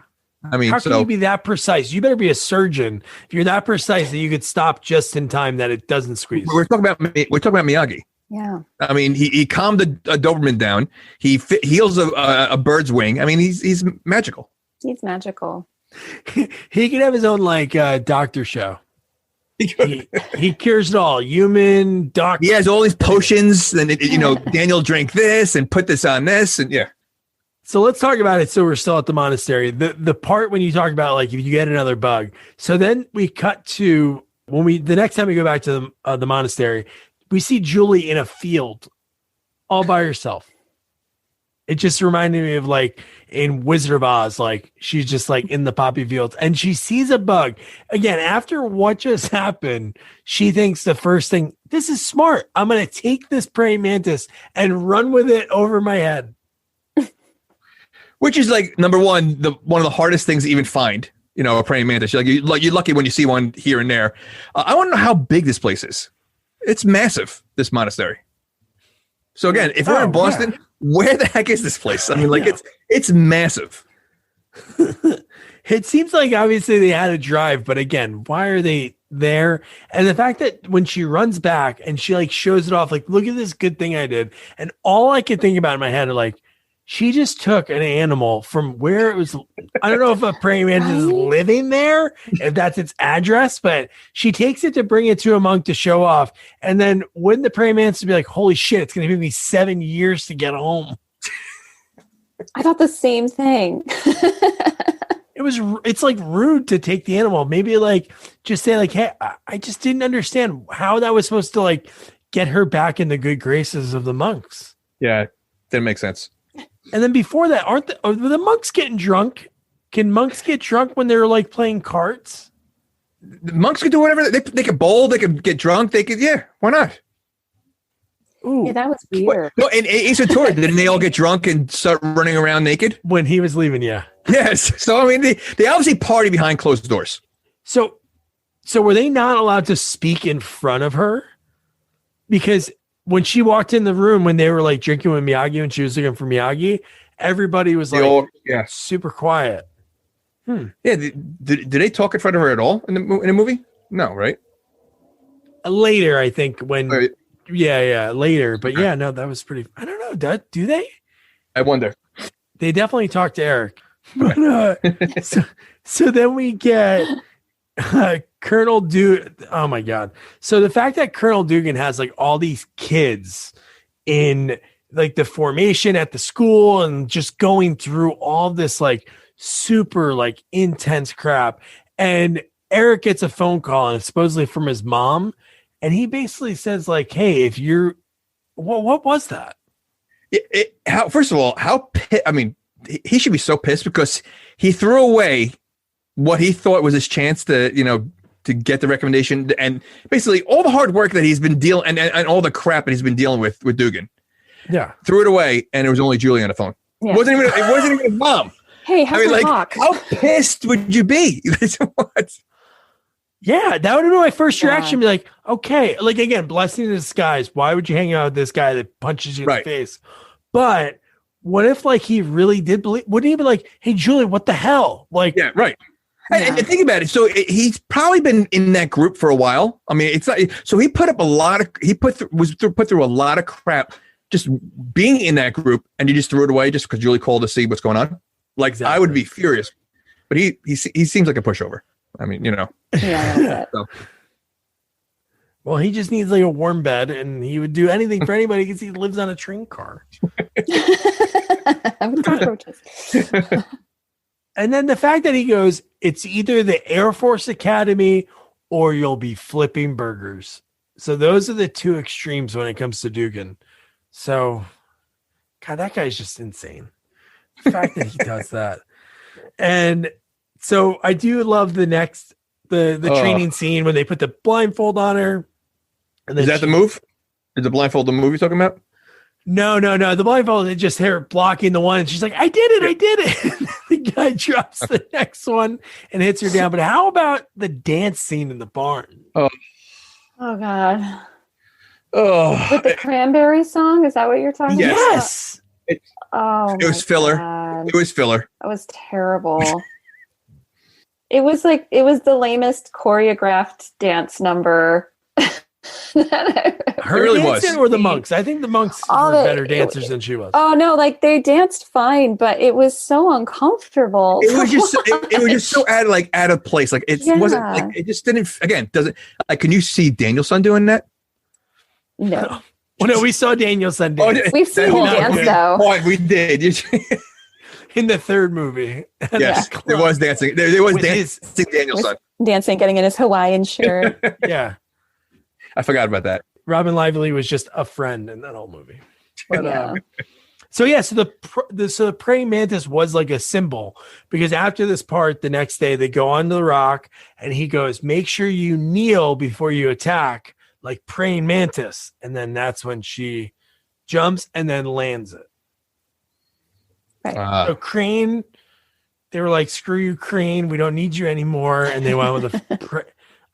I mean, how can you be that precise? You better be a surgeon if you're that precise that you could stop just in time that it doesn't squeeze. We're talking about Miyagi. Yeah. I mean, he calmed a Doberman down. He heals a bird's wing. I mean, he's magical. He's magical. He could have his own doctor show. He cures it all. Human doctor. He has all these potions, and Daniel drank this and put this on this, and yeah. So let's talk about it. So we're still at the monastery. The part when you talk about if you get another bug. So then we cut to the next time we go back to the monastery, we see Julie in a field all by herself. It just reminded me of in Wizard of Oz, she's just in the poppy fields and she sees a bug. Again, after what just happened, she thinks the first thing, this is smart. I'm going to take this praying mantis and run with it over my head. Which is like number one, one of the hardest things to even find. A praying mantis. You're lucky when you see one here and there. I want to know how big this place is. It's massive. This monastery. So again, if we're in Boston, where the heck is this place? I mean, like it's massive. It seems like obviously they had to drive, but again, why are they there? And the fact that when she runs back and she like shows it off, like, look at this good thing I did. And all I could think about in my head are like, she just took an animal from where it was. I don't know if a praying mantis is living there, if that's its address, but she takes it to bring it to a monk to show off. And then wouldn't the praying mantis be like, holy shit, it's going to take me 7 years to get home? I thought the same thing. It's like rude to take the animal. Maybe like just say like, hey, I just didn't understand how that was supposed to like get her back in the good graces of the monks. Yeah, didn't make sense. And then before that, are the monks getting drunk? Can monks get drunk when they're like playing cards? The monks could do whatever. They could bowl. They could get drunk. They could, why not? Ooh. Yeah, that was weird. No, in Ace Ventura, didn't they all get drunk and start running around naked? When he was leaving, yeah. Yes. So, I mean, they obviously party behind closed doors. So were they not allowed to speak in front of her? Because when she walked in the room, when they were like drinking with Miyagi, when she was looking for Miyagi, everybody was super quiet. Yeah. Did they talk in front of her at all in the movie? No, right? Later, I think when, later. But no, that was pretty. I don't know. Do they? I wonder. They definitely talked to Eric. But so then we get Colonel Dugan. Oh my God. So the fact that Colonel Dugan has like all these kids in like the formation at the school and just going through all this like super like intense crap. And Eric gets a phone call and it's supposedly from his mom. And he basically says like, hey, if you're, what was that? First of all, he should be so pissed because he threw away what he thought was his chance to get the recommendation and basically all the hard work that he's been dealing and all the crap that he's been dealing with Dugan. Yeah. Threw it away and it was only Julie on the phone. Yeah. It wasn't even his mom. Hey, talk. How pissed would you be? What? Yeah, that would have been my first reaction. Be like, okay, like again, blessing in disguise. Why would you hang out with this guy that punches you in the face? But what if like he really did believe? Wouldn't he be like, hey, Julie, what the hell? Like, yeah, right. And think about it. So he's probably been in that group for a while. I mean, it's not. So he put up was put through a lot of crap just being in that group, and you just threw it away just because Julie called to see what's going on. Like, exactly. I would be furious. But he seems like a pushover. I mean, Yeah. So. Well, he just needs like a warm bed, and he would do anything for anybody because he lives on a train car. With cockroaches. And then the fact that he goes, it's either the Air Force Academy or you'll be flipping burgers. So those are the two extremes when it comes to Dugan. So, God, that guy's just insane. The fact that he does that. And so I do love the training scene when they put the blindfold on her. And then is that the move? Is the blindfold the move you're talking about? No. The blindfold is just her blocking the one. And she's like, I did it. The guy drops the next one and hits her down. But how about the dance scene in the barn? Oh God. Oh. With the cranberry song? Is that what you're talking about? Yes. It was filler. God. It was filler. That was terrible. It was the lamest choreographed dance number. Her really was, or the monks? I think the monks were better dancers than she was. Oh no, like they danced fine, but it was so uncomfortable. It was just so out of place. Like it wasn't like it just didn't. Again, doesn't like? Can you see Danielson doing that? No. Well, no, we saw Danielson dance. We've seen him dance though. Boy, we did. In the third movie. Yes, there was dancing. There was dancing Danielson. Dancing, getting in his Hawaiian shirt. Yeah. I forgot about that. Robin Lively was just a friend in that whole movie. But, yeah. So the praying mantis was like a symbol because after this part, the next day they go onto the rock and he goes, make sure you kneel before you attack like praying mantis. And then that's when she jumps and then lands it. Right. So Crane, they were like, screw you, Crane. We don't need you anymore. And they went with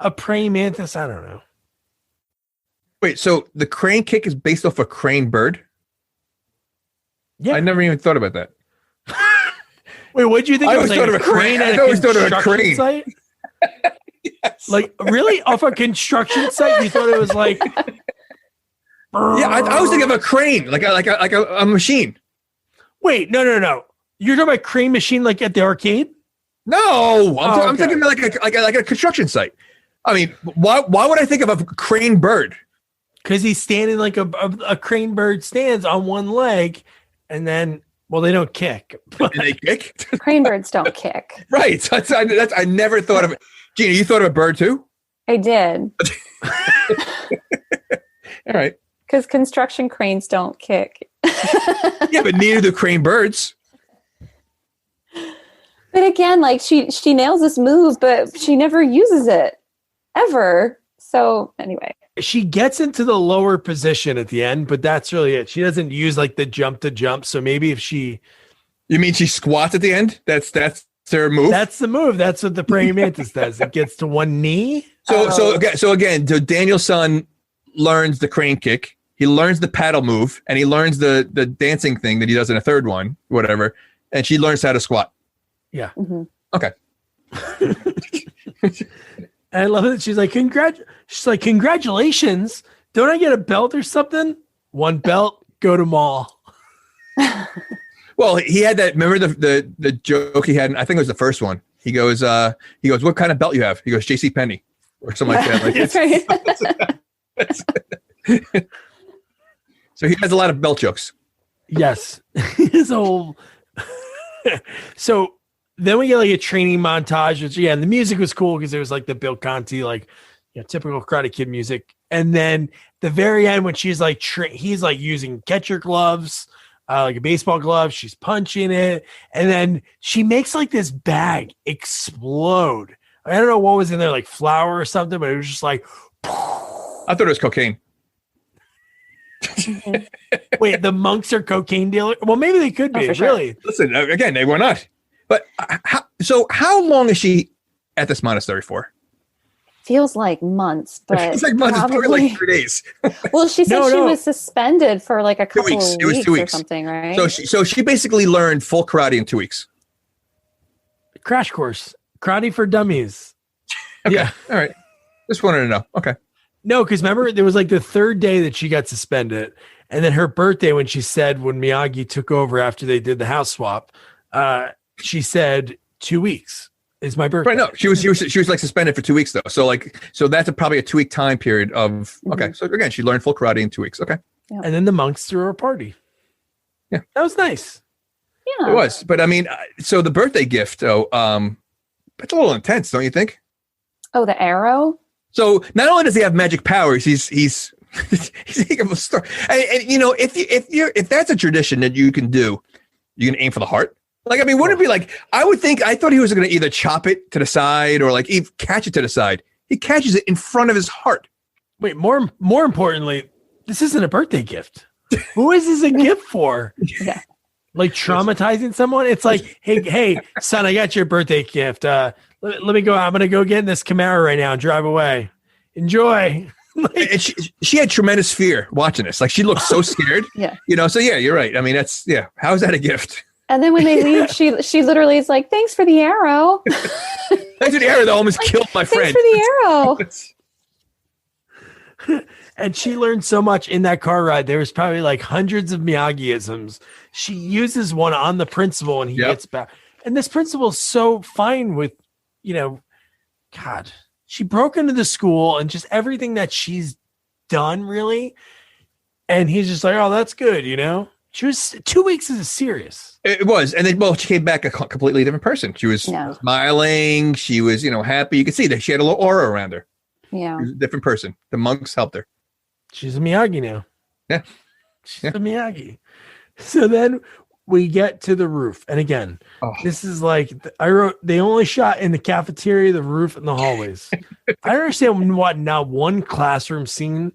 a praying mantis. I don't know. Wait, so the crane kick is based off a crane bird? Yeah. I never even thought about that. Wait, what do you think? I It always was thought like of a crane. I at always thought of a construction crane. site? Yes. Like, really? Off a construction site? You thought it was like... Yeah, I was thinking of a crane, like a machine. Wait, no. You're talking about crane machine like at the arcade? No, I'm okay. thinking like a construction site. I mean, why would I think of a crane bird? Because he's standing like a crane bird stands on one leg, and then, well, they don't kick. And they kick? Crane birds don't kick. Right. I never thought of it. Gina, you thought of a bird too? I did. All right. Because construction cranes don't kick. Yeah, but neither do crane birds. But again, like she nails this move, but she never uses it ever. So anyway, She gets into the lower position at the end, but that's really it. She doesn't use like the jump to jump. So maybe if she... You mean she squats at the end? That's her move? That's the move. That's what the praying mantis does. It gets to one knee. So again, Daniel's son learns the crane kick. He learns the paddle move, and he learns the dancing thing that he does in a third one, whatever. And she learns how to squat. Yeah. mm-hmm. Okay. And I love it. She's like, congratulations. Don't I get a belt or something? One belt, go to mall. Well, he had that. Remember the joke he had? I think it was the first one. He goes, what kind of belt you have? He goes, JC Penney or something like that. Like, That's right. so he has a lot of belt jokes. Yes. His whole... So then we get like a training montage, which, yeah, and the music was cool because it was like the Bill Conti, like, you know, typical Karate Kid music. And then the very end when she's like, he's like using catcher gloves, like a baseball glove. She's punching it. And then she makes like this bag explode. I don't know what was in there, like flour or something, but it was just like, I thought it was cocaine. wait, the monks are cocaine dealers? Well, maybe they could be, sure. really. Listen, again, they were not. But how long is she at this monastery for? Feels like months, but It's like months. It's probably like 3 days. Well, she said she No. was suspended for like a couple weeks. of It was weeks 2 or weeks. something, right? So she basically learned full karate in 2 weeks. Crash course. Karate for dummies. Okay. Yeah. All right. Just wanted to know. Okay. No, because remember, there was like the third day that she got suspended. And then her birthday, when she said, when Miyagi took over after they did the house swap, she said 2 weeks is my birthday. Right. No, she was like suspended for 2 weeks though. So that's probably a 2 week time period of, okay. So again, she learned full karate in 2 weeks. Okay. And then the monks threw her a party. Yeah. That was nice. yeah. It was. But I mean, so the birthday gift, though, it's a little intense, don't you think? Oh, the arrow? So not only does he have magic powers, he's a star. And you know, if that's a tradition that you can do, you can aim for the heart. Like, I mean, wouldn't it be like, I thought he was going to either chop it to the side or like even catch it to the side. He catches it in front of his heart. Wait, more importantly, this isn't a birthday gift. Who is this a gift for? Yeah. Like traumatizing someone? It's like, hey, son, I got your birthday gift. Let me go. I'm going to go get in this Camaro right now and drive away. Enjoy. And she had tremendous fear watching this. Like, she looked so scared. Yeah. You know, so yeah, you're right. I mean, how is that a gift? And then when they leave, she literally is like, "Thanks for the arrow." Thanks for the arrow that almost killed my friend. Thanks for the arrow. And she learned so much in that car ride. There was probably like hundreds of Miyagi-isms. She uses one on the principal and he gets back. And this principal is so fine with, you know, God, she broke into the school and just everything that she's done, really. And he's just like, oh, that's good, you know? She was 2 weeks is serious. It was. And then, she came back a completely different person. She was smiling. She was, you know, happy. You could see that she had a little aura around her. Yeah. She was a different person. The monks helped her. She's a Miyagi now. Yeah. She's a Miyagi. So then we get to the roof. And again, this is like, I wrote, they only shot in the cafeteria, the roof, and the hallways. I understand what not one classroom scene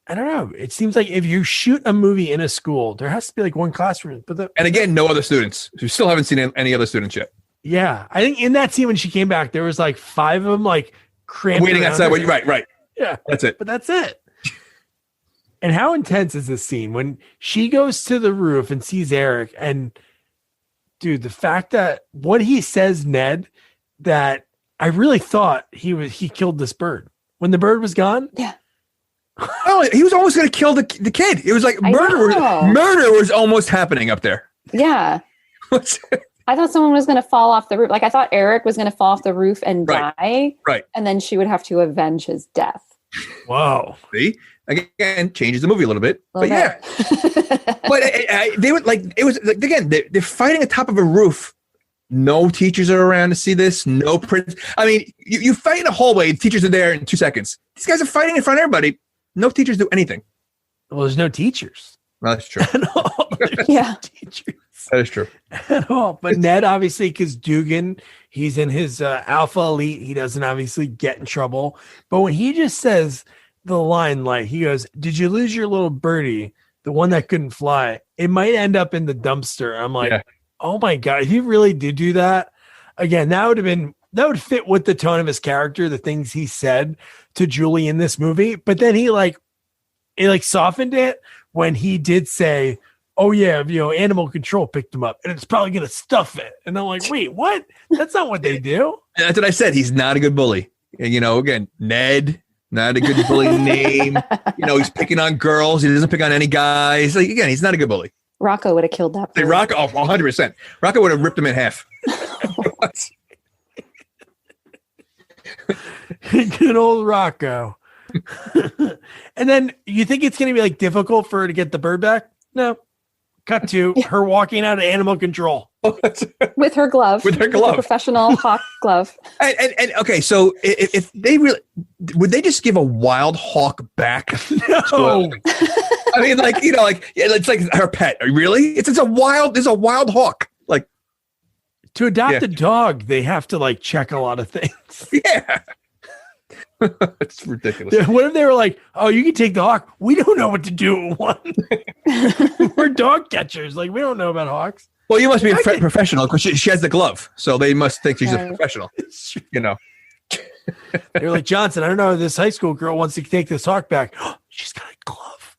I don't know. It seems like if you shoot a movie in a school, there has to be like one classroom. And again, no other students. You still haven't seen any other students yet. Yeah, I think in that scene when she came back, there was like 5 of them like cramped waiting outside. Right. Yeah, that's it. But that's it. And how intense is this scene when she goes to the roof and sees Eric? And dude, the fact that what he says, Ned, that I really thought he killed this bird when the bird was gone. Yeah. Oh, he was almost going to kill the kid. It was like murder was almost happening up there. Yeah. I thought someone was going to fall off the roof. Like I thought Eric was going to fall off the roof and die. Right. And then she would have to avenge his death. Whoa. See? Again, changes the movie a little bit. But yeah. But they would like, it was like, again, they're fighting atop of a roof. No teachers are around to see this. No prince. I mean, you fight in a hallway. Teachers are there in 2 seconds. These guys are fighting in front of everybody. No teachers do anything. Well, there's no teachers. Well, that's true. Yeah. Teachers. That is true. At all. But Ned, obviously, because Dugan, he's in his alpha elite. He doesn't obviously get in trouble. But when he just says the line, like, he goes, "Did you lose your little birdie, the one that couldn't fly? It might end up in the dumpster." I'm like, oh my God, if he really did do that, again, that would fit with the tone of his character, the things he said to Julie in this movie. But then he softened it when he did say, "Oh yeah, animal control picked him up and it's probably going to stuff it." And I'm like, wait, what? That's not what they do. That's what I said. He's not a good bully. And, again, Ned, not a good bully name. He's picking on girls. He doesn't pick on any guys. Like, again, he's not a good bully. Rocco would have killed that bird. Rocco, 100%. Rocco would have ripped him in half. Good old Rocco. And then you think it's going to be like difficult for her to get the bird back? No. Cut to her walking out of animal control with her glove. With her glove, professional hawk glove. And okay, so if they really would they just give a wild hawk back? No. I mean, it's like her pet. Really? It's a wild hawk. Like to adopt a dog, they have to check a lot of things. Yeah. It's ridiculous. What if they were like, "Oh, you can take the hawk. We don't know what to do with one. We're dog catchers. We don't know about hawks." Well, you must be a professional because she has the glove, so they must think she's a professional. They're like, "Johnson, I don't know. This high school girl wants to take this hawk back. She's got a glove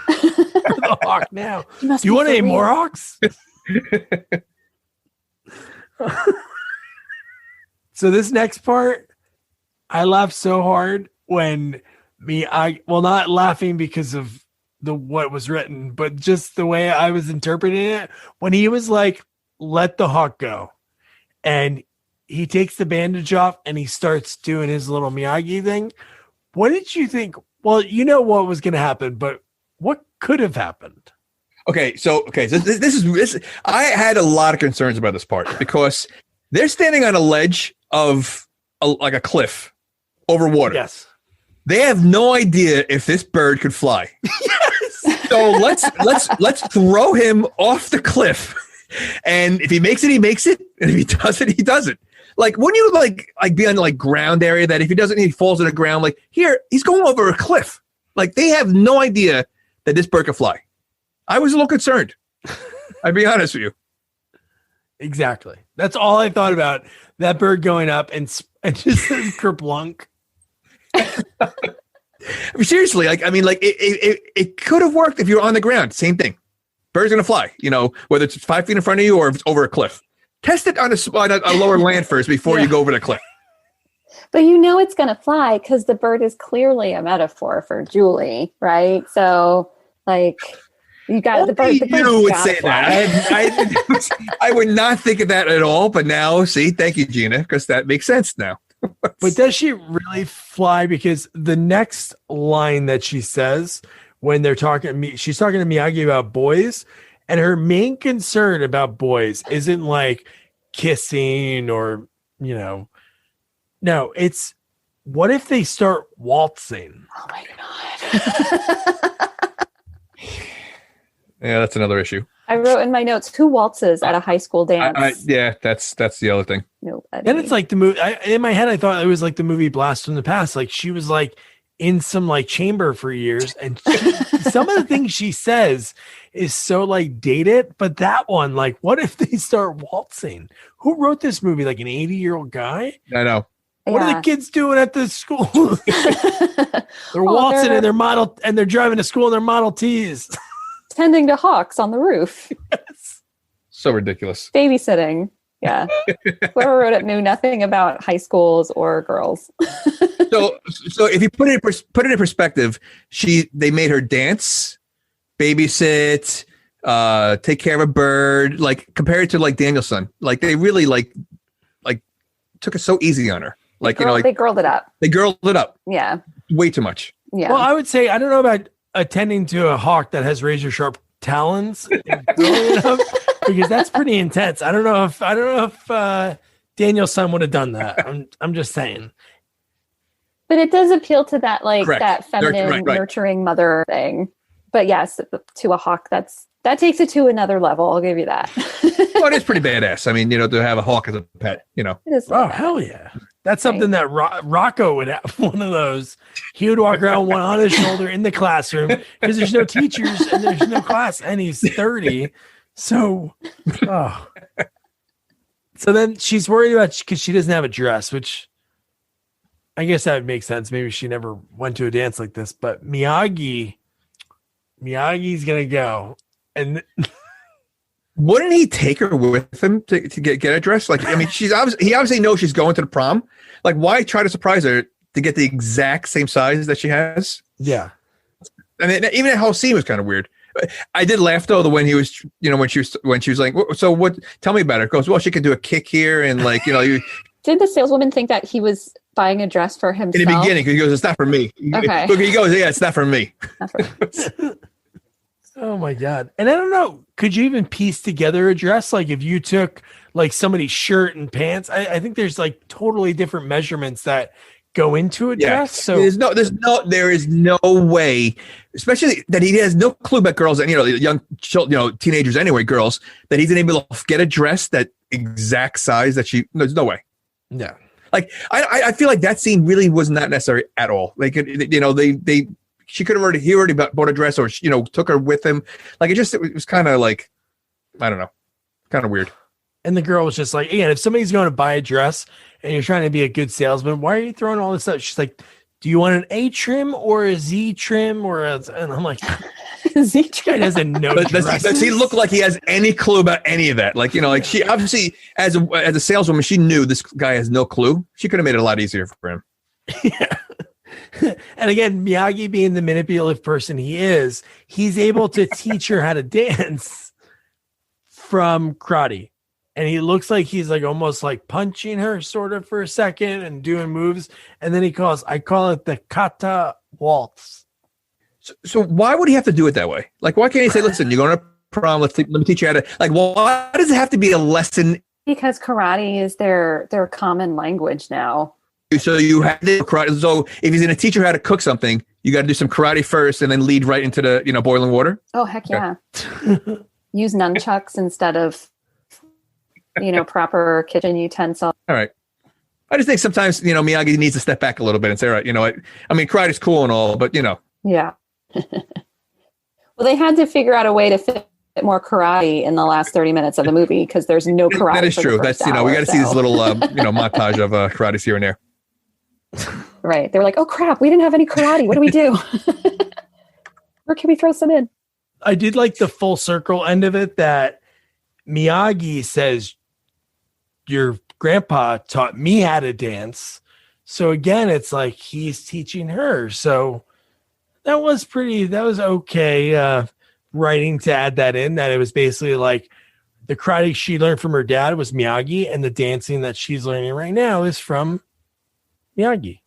for the hawk now. Do you want any more hawks?" So this next part, I laughed so hard when not laughing because of what was written, but just the way I was interpreting it when he was like, "Let the hawk go." And he takes the bandage off and he starts doing his little Miyagi thing. What did you think? Well, you know what was going to happen, but what could have happened? Okay. So this is I had a lot of concerns about this part because they're standing on a ledge of a cliff. Over water. Yes. They have no idea if this bird could fly. Yes. So let's throw him off the cliff. And if he makes it, he makes it. And if he doesn't, he doesn't. Wouldn't you be on the ground area that if he doesn't, he falls to the ground? Here, he's going over a cliff. They have no idea that this bird could fly. I was a little concerned. I'd be honest with you. Exactly. That's all I thought about. That bird going up and just kerplunk. I mean, seriously, it could have worked if you were on the ground. Same thing. Bird's gonna fly. Whether it's 5 feet in front of you or if it's over a cliff. Test it on a lower land first before you go over the cliff. But it's gonna fly because the bird is clearly a metaphor for Julie, right? So you got the bird. You would say that. I would not think of that at all. But now, thank you, Gina, because that makes sense now. But does she really fly? Because the next line that she says when she's talking to Miyagi about boys, and her main concern about boys isn't kissing or no, it's what if they start waltzing? Oh my God. Yeah, that's another issue. I wrote in my notes, who waltzes at a high school dance? That's the other thing. No. Then it's like the movie. In my head, I thought it was like the movie Blast from the Past. She was in some like chamber for years, and some of the things she says is so like dated. But that one, like, what if they start waltzing? Who wrote this movie? Like an 80-year-old guy? I know. What are the kids doing at the school? They're waltzing in their model, and they're driving to school in their Model Ts. Tending to hawks on the roof. Yes. So ridiculous. Babysitting. Yeah. Whoever wrote it knew nothing about high schools or girls. So if you put it in perspective, they made her dance, babysit, take care of a bird, like compared to like Danielson. Like they really like took it so easy on her. Like, they girled it up. They girled it up. Yeah. Way too much. Yeah. Well, I would say, I don't know about attending to a hawk that has razor sharp talons, because that's pretty intense. I don't know if Daniel's son would have done that. I'm just saying. But it does appeal to that, like Correct. that feminine, nurturing mother thing. But yes, to a hawk, that takes it to another level. I'll give you that. Well, it is pretty badass. I mean, to have a hawk as a pet, It is Oh, hell yeah. That's something that Rocco would have, one of those. He would walk around one on his shoulder in the classroom because there's no teachers and there's no class, and he's 30. So, So then she's worried about, because she doesn't have a dress, which I guess that would make sense. Maybe she never went to a dance like this, but Miyagi's going to go. And wouldn't he take her with him to get a dress? Like, I mean, he obviously knows she's going to the prom. Like, why try to surprise her to get the exact same size that she has? Yeah. I mean, even that whole scene was kind of weird. I did laugh though, when he was, when she was like, so what? Tell me about it. Goes, well, she could do a kick here, and like, Did the saleswoman think that he was buying a dress for himself in the beginning? Because he goes, it's not for me. Okay. He goes, yeah, it's not for me. Not for Oh my God. And I don't know, could you even piece together a dress? Like if you took like somebody's shirt and pants, I think there's like totally different measurements that go into a dress. So there is no way, especially that he has no clue about girls and, young children, teenagers anyway, girls, that he's able to get a dress that exact size that there's no way. Yeah. Like, I feel like that scene really was not necessary at all. Like, he already bought a dress, or, took her with him. Like, it was kind of like, I don't know, kind of weird. And the girl was just like, if somebody's going to buy a dress and you're trying to be a good salesman, why are you throwing all this up? She's like, do you want an A trim or a Z trim and I'm like, Z trim doesn't know. Does he look like he has any clue about any of that? Like, like she obviously, as a saleswoman, she knew this guy has no clue. She could have made it a lot easier for him. Yeah. And again, Miyagi being the manipulative person he is, he's able to teach her how to dance from karate. And he looks like he's like almost like punching her sort of for a second and doing moves. And then I call it the kata waltz. So why would he have to do it that way? Like, why can't he say, listen, you're going to prom, let me teach you how to, like, why does it have to be a lesson? Because karate is their common language now. So you have to karate. So if he's going to teach her how to cook something, you got to do some karate first and then lead right into the, boiling water. Oh, heck yeah. Use nunchucks instead of, proper kitchen utensils. All right. I just think sometimes, Miyagi needs to step back a little bit and say, all right, I mean, karate's cool and all, but, Yeah. Well, they had to figure out a way to fit more karate in the last 30 minutes of the movie because there's no karate. That is true. That's, we got to see this little, montage of karates here and there. Right. They were like, oh, crap, we didn't have any karate. What do we do? Where can we throw some in? I did like the full circle end of it that Miyagi says, your grandpa taught me how to dance. So again, it's like he's teaching her. So that was okay writing to add that in, that it was basically like the karate she learned from her dad was Miyagi, and the dancing that she's learning right now is from Miyagi.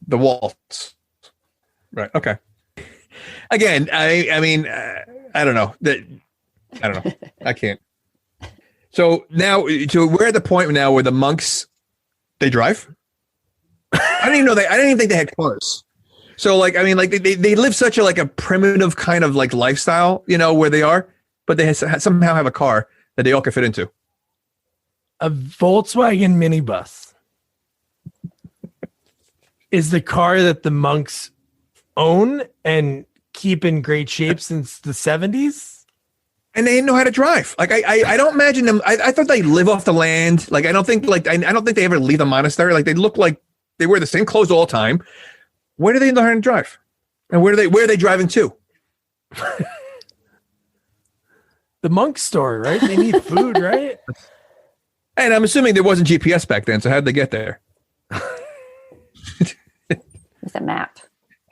The waltz. Right. Okay. Again, I mean, I don't know. I don't know. I can't. So now, we're at the point now where the monks, they drive. I didn't even think they had cars. So like, I mean, like they live such a primitive kind of like lifestyle, where they are, but they somehow have a car that they all can fit into. A Volkswagen minibus is the car that the monks own and keep in great shape since the 70s. And they didn't know how to drive. Like I don't imagine them. I thought they live off the land. Like I don't think they ever leave the monastery. Like they look like they wear the same clothes all the time. Where do they know how to drive? And where are they driving to? The monk store, right? They need food, right? And I'm assuming there wasn't GPS back then. So how'd they get there? With a map.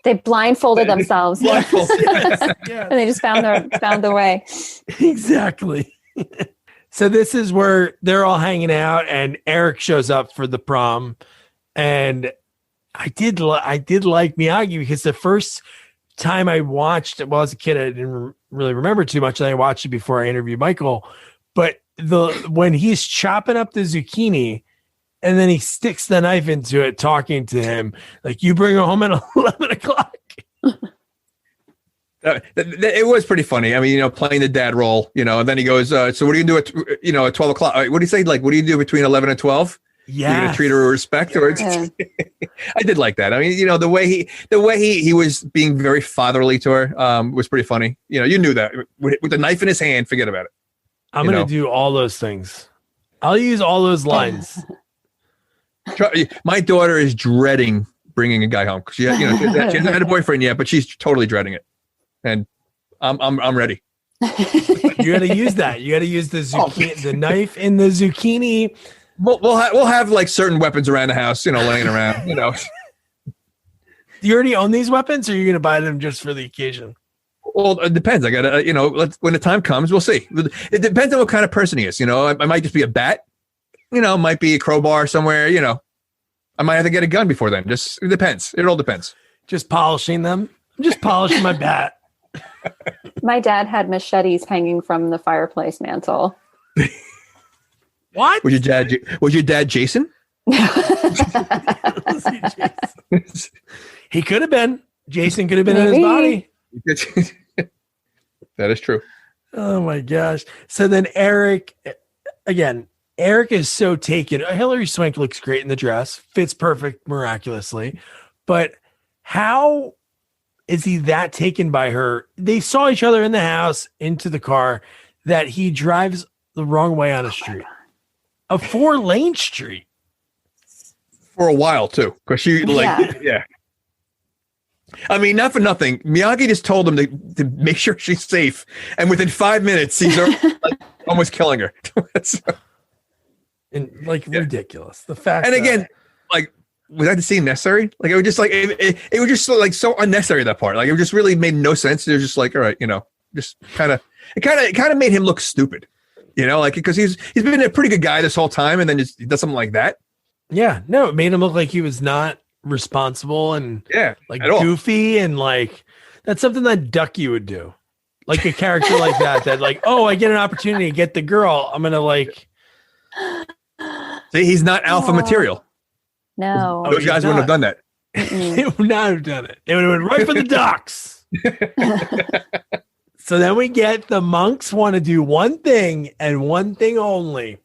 They blindfolded themselves. Yeah. And they just found the way. Exactly. So this is where they're all hanging out and Eric shows up for the prom. And I did like Miyagi because the first time I watched it, well, as a kid, I didn't really remember too much. And I watched it before I interviewed Michael. But when he's chopping up the zucchini and then he sticks the knife into it, talking to him, like, you bring her home at 11 o'clock. It was pretty funny. I mean, playing the dad role, and then he goes, so what do you do at 12 o'clock? What do you say? Like, what do you do between 11 and 12? Yeah. You're going to treat her with respect? Or I did like that. I mean, the way he was being very fatherly to her was pretty funny. You knew that with the knife in his hand, forget about it. I'm going to do all those things. I'll use all those lines. My daughter is dreading bringing a guy home because she hasn't had a boyfriend yet, but she's totally dreading it. And I'm ready. You got to use that. You got to use the zucchini, the knife in the zucchini. We'll have like certain weapons around the house, laying around. Do you already own these weapons, or are you going to buy them just for the occasion? Well, it depends. I gotta, when the time comes, we'll see. It depends on what kind of person he is. I might just be a bat. Might be a crowbar somewhere. I might have to get a gun before then. It depends. It all depends. Just polishing them. I'm just polishing my bat. My dad had machetes hanging from the fireplace mantle. What? Was your dad Jason? He could have been. Jason could have been in his body. That is true. Oh my gosh. So then Eric is so taken. Hilary Swank looks great in the dress, fits perfect miraculously. But how is he that taken by her? They saw each other in the house, into the car, that he drives the wrong way on a street. A 4-lane street. For a while too. Because yeah. I mean, not for nothing. Miyagi just told him to make sure she's safe. And within 5 minutes, he's almost killing her. Ridiculous. The fact. And again, was that scene necessary? Like, it was just it was just so unnecessary, that part. Like, it just really made no sense. It was just like, all right, just it kind of made him look stupid, because he's been a pretty good guy this whole time. And then he does something like that. Yeah. No, it made him look like he was not responsible and goofy, and that's something that Ducky would do, like a character like that I get an opportunity to get the girl, I'm gonna see, he's not alpha material. No, those guys wouldn't have done that. They would not have done it. They would have went right for the docks. So then we get the monks want to do one thing and one thing only: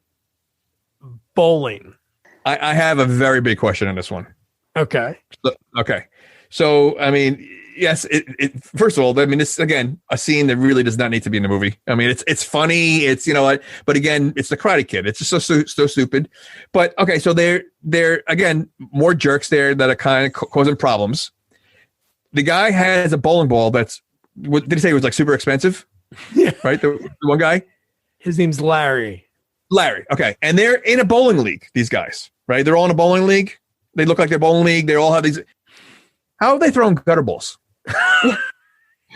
bowling. I have a very big question on this one. Okay. So, I mean, yes, first of all, I mean, this, again, a scene that really does not need to be in the movie. I mean, it's funny. It's, but again, it's the Karate Kid. It's just so stupid. But okay. So they're again, more jerks there that are kind of causing problems. The guy has a bowling ball that's, what did he say? It was super expensive? Yeah. Right. The one guy. His name's Larry. Okay. And they're in a bowling league. These guys, right? They're all in a bowling league. They look like they're bowling league. They all have these. How have they thrown gutter balls?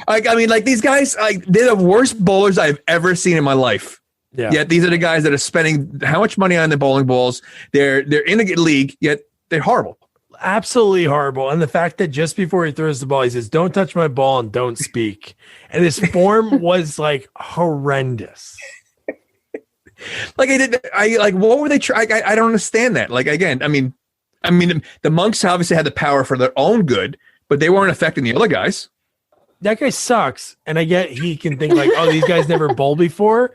These guys, they're the worst bowlers I've ever seen in my life. Yeah. Yet these are the guys that are spending how much money on the bowling balls? They're in a league, yet they're horrible. Absolutely horrible. And the fact that just before he throws the ball, he says, "Don't touch my ball and don't speak." And his form was horrendous. What were they trying? I don't understand that. Again, I mean, the monks obviously had the power for their own good, but they weren't affecting the other guys. That guy sucks. And I get he can think these guys never bowled before,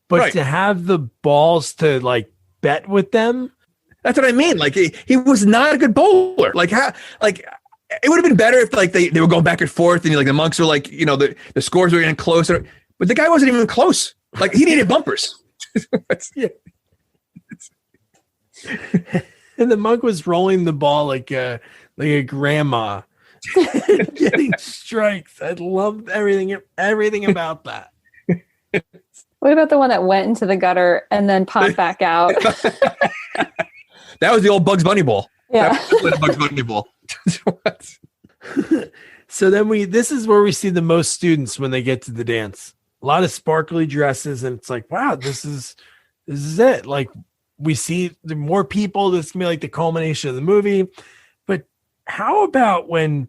but to have the balls to bet with them. That's what I mean. He was not a good bowler. it would have been better if like they were going back and forth and like the monks were like, the scores were getting closer, but the guy wasn't even close. Like he needed bumpers. Yeah. And the monk was rolling the ball like a grandma, getting strikes. I loved everything about that. What about the one that went into the gutter and then popped back out? That was the old Bugs Bunny ball. Yeah. That was the Bugs Bunny ball. So then this is where we see the most students when they get to the dance. A lot of sparkly dresses, and it's like, wow, this is it. Like we see the more people, this can be like the culmination of the movie. But how about when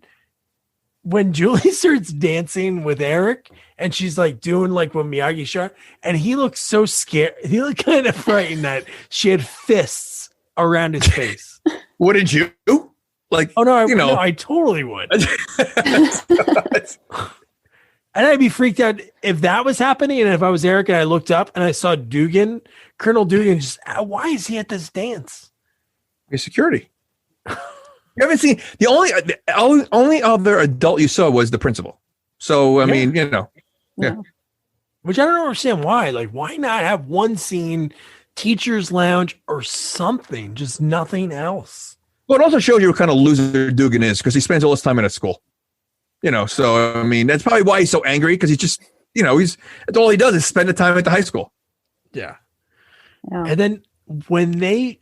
Julie starts dancing with Eric and she's like doing like what Miyagi shot, and he looks so scared. He looked kind of frightened that she had fists around his face. Wouldn't you? Like, oh no, I totally would. And I'd be freaked out if that was happening. And if I was Eric and I looked up and I saw Colonel Dugan, just why is he at this dance? Your security. You haven't seen the only other adult you saw was the principal. So I mean, yeah. Which I don't understand why. Like, why not have one scene, teacher's lounge or something, just nothing else? Well, it also shows you what kind of loser Dugan is because he spends all his time in a school. So I mean, that's probably why he's so angry because he's just, that's all he does is spend the time at the high school. Yeah. And then when they,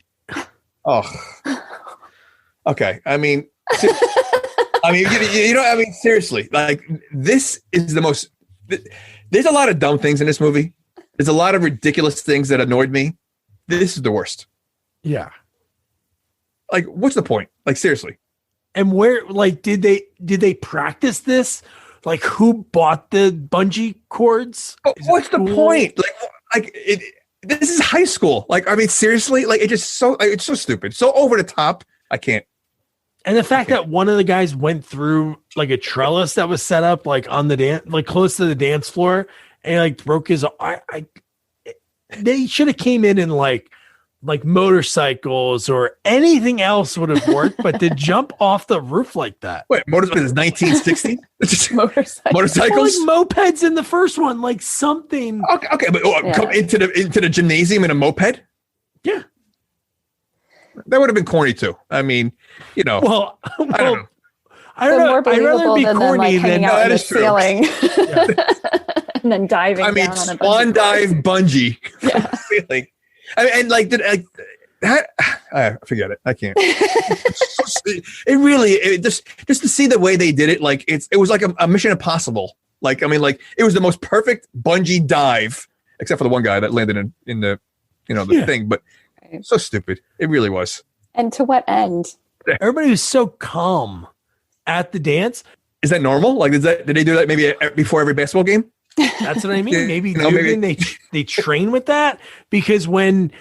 okay. I mean, seriously, like this is the most. There's a lot of dumb things in this movie. There's a lot of ridiculous things that annoyed me. This is the worst. Yeah. Like, what's the point? Like, seriously. And where, like, did they practice this? Like, who bought the bungee cords? What's the point? This is high school. Like, I mean, seriously, like, it's so stupid, so over the top. I can't. And the fact that one of the guys went through like a trellis that was set up like on the dance, like close to the dance floor, and like broke his. They should have came in like motorcycles or anything else would have worked, but to jump off the roof like that. Wait, motorcycles is 1960? Motorcycles? Like mopeds in the first one, like something. Okay, but come into the gymnasium in a moped? Yeah. That would have been corny too. I mean, Well, I don't know. I don't know. I'd rather be corny than out in the ceiling. And then diving. I mean, down on a swan dive bungee. Yeah. Forget it. I can't. Just to see the way they did it, like it was like a Mission Impossible. Like, I mean, like it was the most perfect bungee dive, except for the one guy that landed in the thing. But so stupid. It really was. And to what end? Everybody was so calm at the dance. Is that normal? Like, did they do that maybe before every basketball game? That's what I mean. Maybe they train with that, because when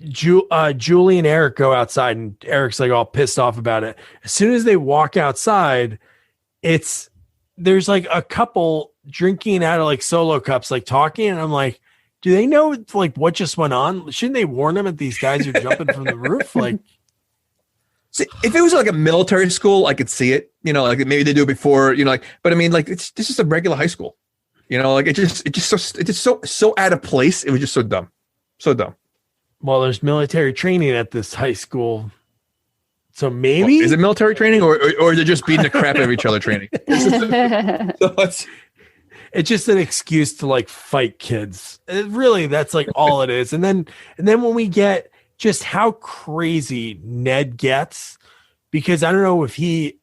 Julie and Eric go outside and Eric's like all pissed off about it, as soon as they walk outside, there's like a couple drinking out of like solo cups, like talking, and I'm like, do they know like what just went on? Shouldn't they warn them that these guys are jumping from the roof? Like, see, if it was like a military school, I could see it. Like maybe they do it before. But I mean, like this is a regular high school. Like it's just so out of place. It was just so dumb. Well, there's military training at this high school, so maybe is it military training or is it just beating the crap out of each other training? It's just an excuse to like fight kids. Really, that's like all it is. And then when we get just how crazy Ned gets, because I don't know if the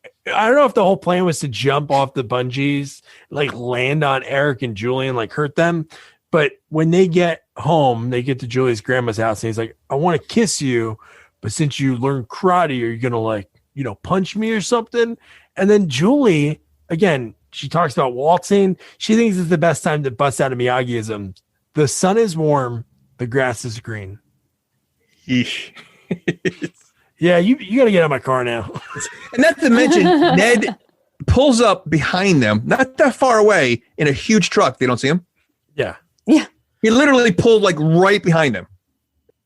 whole plan was to jump off the bungees, like land on Eric and Julie and like hurt them. But when they get home, they get to Julie's grandma's house and he's like, I want to kiss you, but since you learn karate, are you going to like, punch me or something? And then Julie, again, she talks about waltzing. She thinks it's the best time to bust out a Miyagiism. The sun is warm. The grass is green. Yeesh. Yeah, you got to get out of my car now. And not to mention, Ned pulls up behind them, not that far away, in a huge truck. They don't see him. Yeah. Yeah. He literally pulled like right behind them.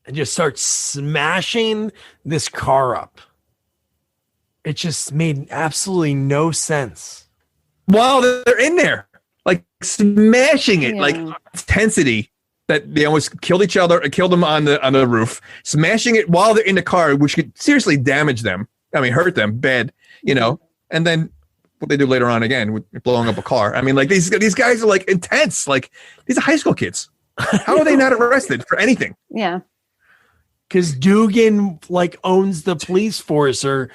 And just starts smashing this car up. It just made absolutely no sense. While they're in there, like smashing it, like intensity that they almost killed each other, killed them on the roof, smashing it while they're in the car, which could seriously damage them. I mean, hurt them bad, and then what they do later on again with blowing up a car. I mean, like these guys are like intense. Like these are high school kids. How are they not arrested for anything? Yeah. Because Dugan like owns the police force, or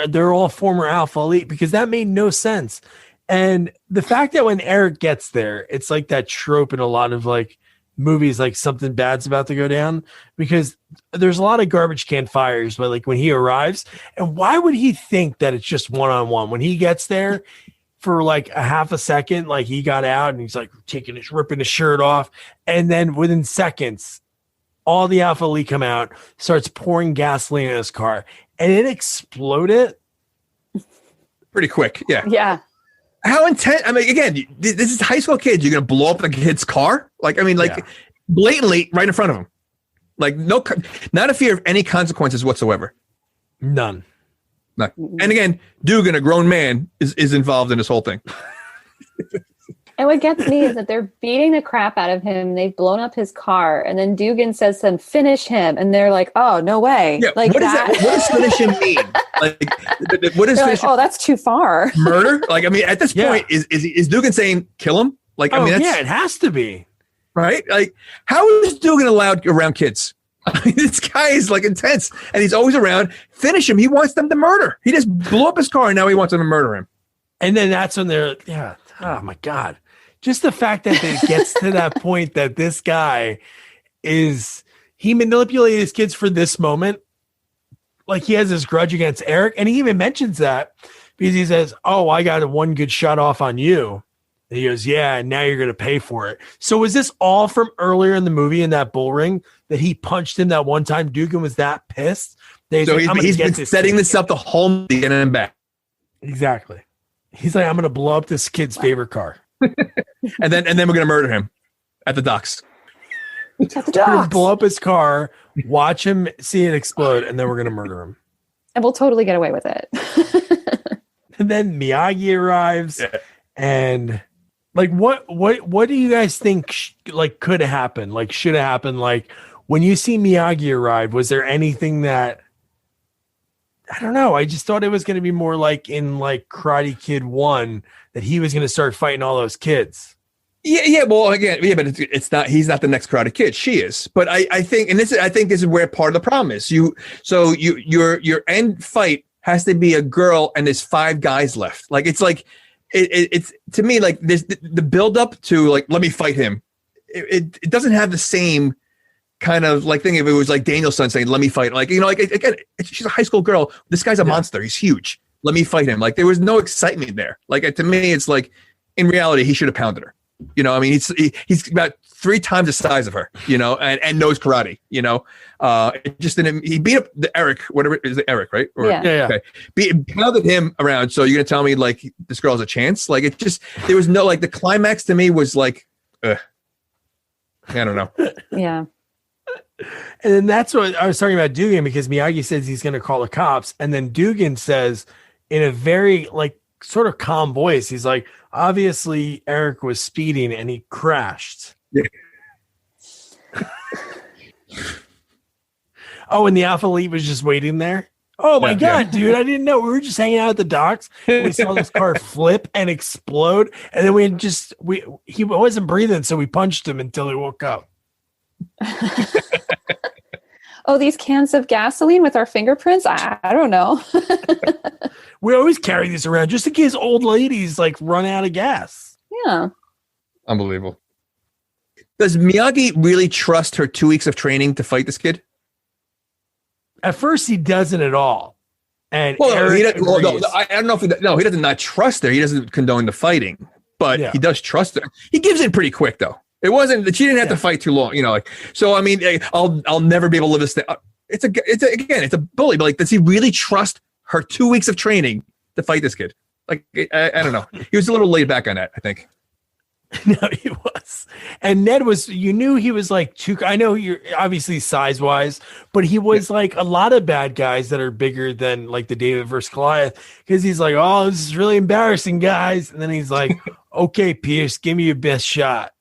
they're all former Alpha Elite, because that made no sense. And the fact that when Eric gets there, it's like that trope in a lot of like movies, like something bad's about to go down, because there's a lot of garbage can fires, but like when he arrives, and why would he think that it's just one-on-one when he gets there? For like a half a second, like he got out and he's like ripping his shirt off, and then within seconds, all the Alpha Elite come out, starts pouring gasoline in his car, and it exploded pretty quick. Yeah. Yeah. How intense? I mean, again, this is high school kids. You're going to blow up a kid's car? Like, I mean, like blatantly right in front of him. Like not a fear of any consequences whatsoever. None. And again, Dugan, a grown man, is involved in this whole thing. And what gets me is that they're beating the crap out of him. They've blown up his car. And then Dugan says to them, finish him. And they're like, oh, no way. Yeah, like what does finish him mean? Like, what is finish? Like, oh, that's too far. Murder? Like, I mean, at this point, is Dugan saying kill him? Like, I mean, it has to be. Right? Like, how is Dugan allowed around kids? I mean, this guy is like intense, and he's always around. Finish him. He wants them to murder. He just blew up his car, and now he wants them to murder him. And then that's when they're, oh my God. Just the fact that it gets to that point that this guy he manipulated his kids for this moment. Like he has this grudge against Eric. And he even mentions that because he says, oh, I got one good shot off on you. And he goes, yeah, and now you're going to pay for it. So was this all from earlier in the movie in that bull ring that he punched him that one time? Dugan was that pissed. He's been setting this up the whole movie and back. Exactly. He's like, I'm going to blow up this kid's favorite car. and then we're going to murder him at the docks. At the docks. Blow up his car, watch him see it explode, and then we're going to murder him. And we'll totally get away with it. And then Miyagi arrives, and like, what do you guys think could have happened? Like, should have happened? Like, when you see Miyagi arrive, was there anything that I don't know? I just thought it was going to be more like in like Karate Kid 1 that he was going to start fighting all those kids. Yeah. Well, again, but it's not. He's not the next Karate Kid. She is. But I think, and this is where part of the problem is. Your end fight has to be a girl, and there's 5 guys left. Like it's to me like there's the build up to like let me fight him. It doesn't have the same kind of like thing if it was like Danielson saying let me fight, like like again she's a high school girl, this guy's a monster, he's huge, let me fight him. Like there was no excitement there. Like to me it's like in reality he should have pounded her. I mean he's about 3 times the size of her, and knows karate. It just didn't. He beat up the Eric, whatever is the Eric, right? Yeah. Okay. Pounded him around. So you're gonna tell me like this girl has a chance? Like it just there was no like the climax to me was like I don't know. Yeah. And then that's what I was talking about Dugan, because Miyagi says he's going to call the cops. And then Dugan says in a very like sort of calm voice, he's like, obviously Eric was speeding and he crashed. Yeah. Oh, and the Alpha Elite was just waiting there. Oh my God, dude. I didn't know. We were just hanging out at the docks. We saw this car flip and explode. And then he wasn't breathing. So we punched him until he woke up. Oh, these cans of gasoline with our fingerprints? I don't know. We always carry these around just in case old ladies like run out of gas. Yeah. Unbelievable. Does Miyagi really trust her 2 weeks of training to fight this kid? At first, he doesn't at all. And I don't know if he doesn't not trust her. He doesn't condone the fighting, but he does trust her. He gives in pretty quick though. It wasn't that she didn't have to fight too long, so I mean, I'll never be able to live this thing. It's a bully, but like, does he really trust her 2 weeks of training to fight this kid? Like, I don't know. He was a little laid back on that, I think. No, he was. And Ned was, you knew he was like too, I know you're obviously size wise, but he was like a lot of bad guys that are bigger than like the David versus Goliath, because he's like, oh, this is really embarrassing, guys. And then he's like, okay, Pierce, give me your best shot.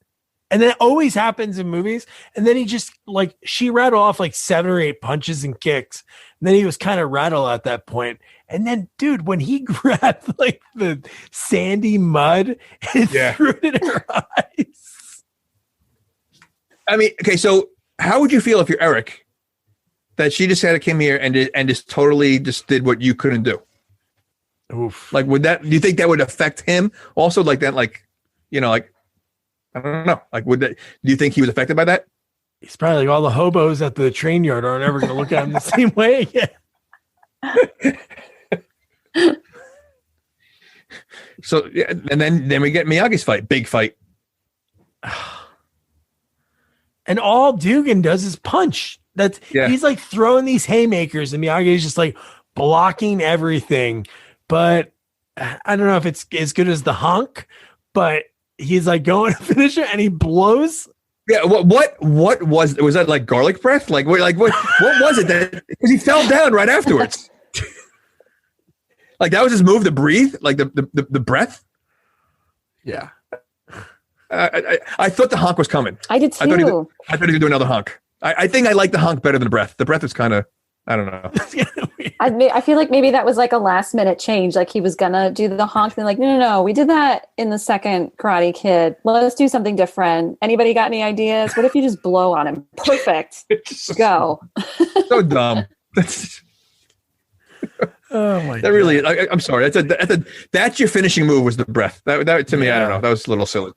And that always happens in movies. And then he just like, she rattled off like 7 or 8 punches and kicks. And then he was kind of rattled at that point. And then, dude, when he grabbed like the sandy mud and threw it in her eyes. I mean, okay, so how would you feel if you're Eric, that she just had to come here and just totally just did what you couldn't do? Oof. Like, do you think that would affect him also, like that, like, you know, like, I don't know, like, do you think he was affected by that? He's probably like, all the hobos at the train yard aren't ever going to look at him the same way again. So, yeah, and then we get Miyagi's fight, big fight. And all Dugan does is punch. He's like throwing these haymakers, and Miyagi is just like blocking everything. But I don't know if it's as good as the honk, but he's like going to finish it, and he blows. Yeah, what was that, like garlic breath? Like what was it? That because he fell down right afterwards. Like that was his move to breathe, like the breath. Yeah, I thought the honk was coming. I did too. I thought he was going to do another honk. I think I like the honk better than the breath. The breath was kind of, I don't know. I feel like maybe that was like a last minute change. Like he was gonna do the honk, and like, no, we did that in the second Karate Kid. Let's do something different. Anybody got any ideas? What if you just blow on him? Perfect. Go. So dumb. Oh my! That really, I'm sorry. That's your finishing move was the breath. That to me, I don't know. That was a little silly.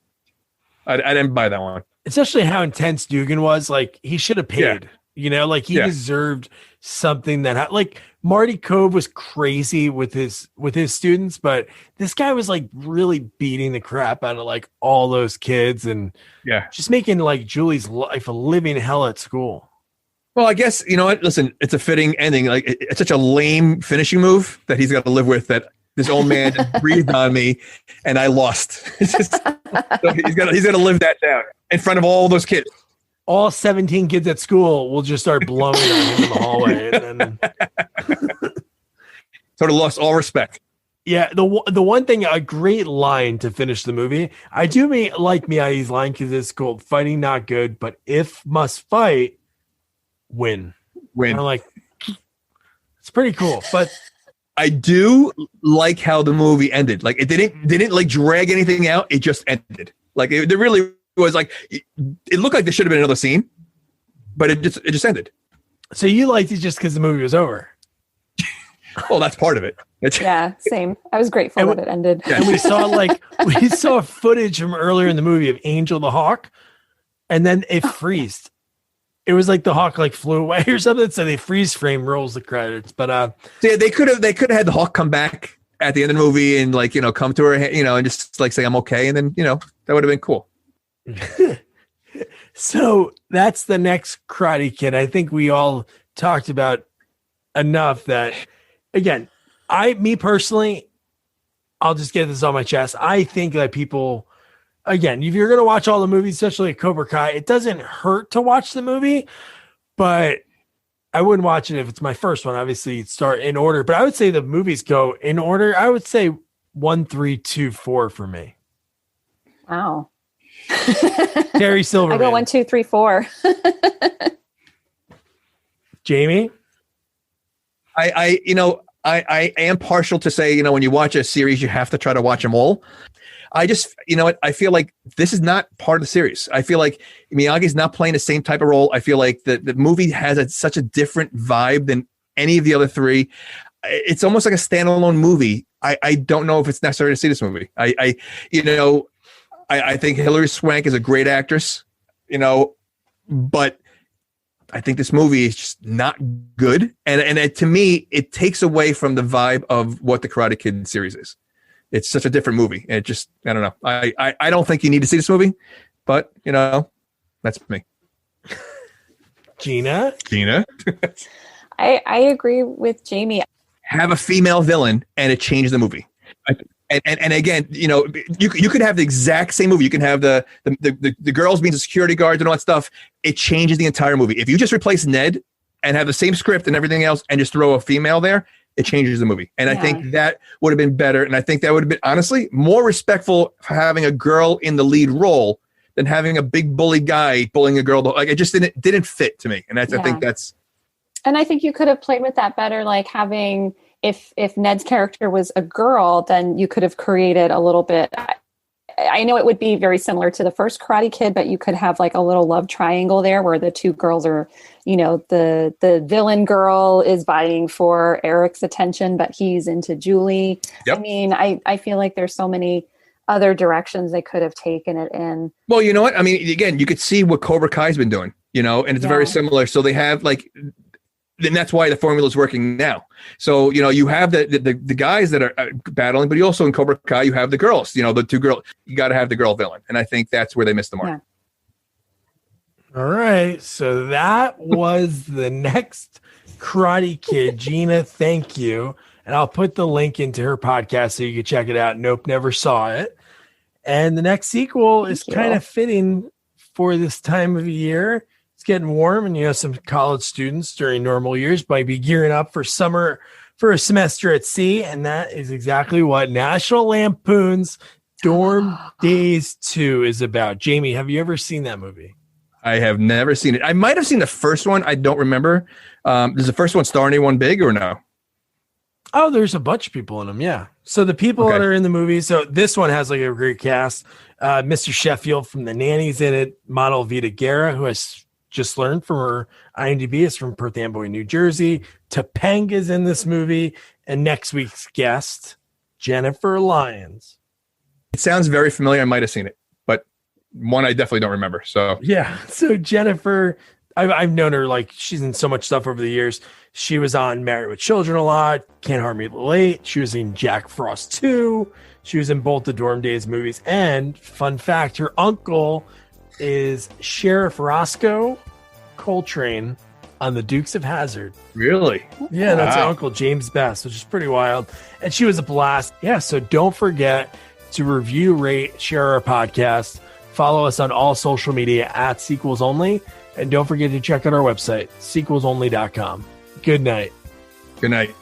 I didn't buy that one. Especially how intense Dugan was. Like he should have paid. Yeah. You know, like he deserved something that like Marty Cove was crazy with his students, but this guy was like really beating the crap out of like all those kids and just making like Julie's life a living hell at school. Well, I guess, you know what? Listen, it's a fitting ending. Like it's such a lame finishing move that he's got to live with, that this old man just breathed on me and I lost. So he's got to live that down in front of all those kids. All 17 kids at school will just start blowing on him in the hallway. And then sort of lost all respect. Yeah, the one thing, a great line to finish the movie. I do like Miyagi's line because it's called "Fighting Not Good, but if must fight, win." And I'm like, it's pretty cool. But I do like how the movie ended. Like it didn't like drag anything out. It just ended. Like it really was like it looked like there should have been another scene, but it just ended. So you liked it just because the movie was over? Well, that's part of it. Yeah, same. I was grateful that it ended. And we saw footage from earlier in the movie of Angel the Hawk, and then it freezed. It was like the hawk like flew away or something. So they freeze frame rolls the credits. But yeah, they could have had the hawk come back at the end of the movie and like, you know, come to her, you know, and just like say I'm okay, and then, you know, that would have been cool. So that's the next Karate Kid. I think we all talked about enough that, again, me personally, I'll just get this on my chest. I think that people, again, if you're going to watch all the movies, especially Cobra Kai, it doesn't hurt to watch the movie, but I wouldn't watch it if it's my first one. Obviously, start in order, but I would say the movies go in order. I would say 1, 3, 2, 4 for me. Wow. Terry Silverman. I go 1, 2, 3, 4. Jamie? I am partial to say, you know, when you watch a series, you have to try to watch them all. I just, you know what, I feel like this is not part of the series. I feel like Miyagi's not playing the same type of role. I feel like the movie has such a different vibe than any of the other three. It's almost like a standalone movie. I don't know if it's necessary to see this movie. I think Hilary Swank is a great actress, you know, but I think this movie is just not good. And to me, it takes away from the vibe of what the Karate Kid series is. It's such a different movie. And it just, I don't know. I don't think you need to see this movie, but, you know, that's me. Gina? I agree with Jamie. Have a female villain and it changed the movie. And again, you could have the exact same movie. You can have the girls being the security guards and all that stuff. It changes the entire movie. If you just replace Ned and have the same script and everything else and just throw a female there, it changes the movie. And I think that would have been better. And I think that would have been, honestly, more respectful for having a girl in the lead role than having a big bully guy bullying a girl. Like, it just didn't fit to me. And I think that's. And I think you could have played with that better, like having, if Ned's character was a girl, then you could have created a little bit. I know it would be very similar to the first Karate Kid, but you could have like a little love triangle there where the two girls are, the villain girl is vying for Eric's attention, but he's into Julie. Yep. I mean, I feel like there's so many other directions they could have taken it in. Well, you know what? I mean, again, you could see what Cobra Kai's been doing, and it's very similar. So they have and that's why the formula is working now. So, you have the guys that are battling, but you also in Cobra Kai, you have the girls, the two girls. You got to have the girl villain. And I think that's where they missed the mark. Yeah. All right. So that was the next Karate Kid. Gina, thank you. And I'll put the link into her podcast so you can check it out. Nope, never saw it. And the next sequel is kind of fitting for this time of year. It's getting warm, and some college students during normal years might be gearing up for summer for a semester at sea, and that is exactly what National Lampoon's Dorm Daze 2 is about. Jamie, have you ever seen that movie? I have never seen it. I might have seen the first one. I don't remember. Does the first one star anyone big or no? Oh, there's a bunch of people in them, yeah. So the people that are in the movie, so this one has like a great cast. Mr. Sheffield from the Nanny's in it. Model Vida Guerra, who has just learned from her IMDb, is from Perth Amboy, New Jersey. Topanga is in this movie. And next week's guest, Jennifer Lyons. It sounds very familiar. I might have seen it, but one I definitely don't remember. So yeah. So Jennifer, I've known her, like she's in so much stuff over the years. She was on Married with Children a lot. Can't Hardly Relate. She was in Jack Frost 2. She was in both the Dorm Daze movies. And fun fact, her uncle is Sheriff Roscoe Coltrane on the Dukes of Hazzard. Really? Yeah, that's her uncle, James Best, which is pretty wild. And she was a blast. Yeah, so don't forget to review, rate, share our podcast. Follow us on all social media at Sequels Only. And don't forget to check out our website, sequelsonly.com. Good night. Good night.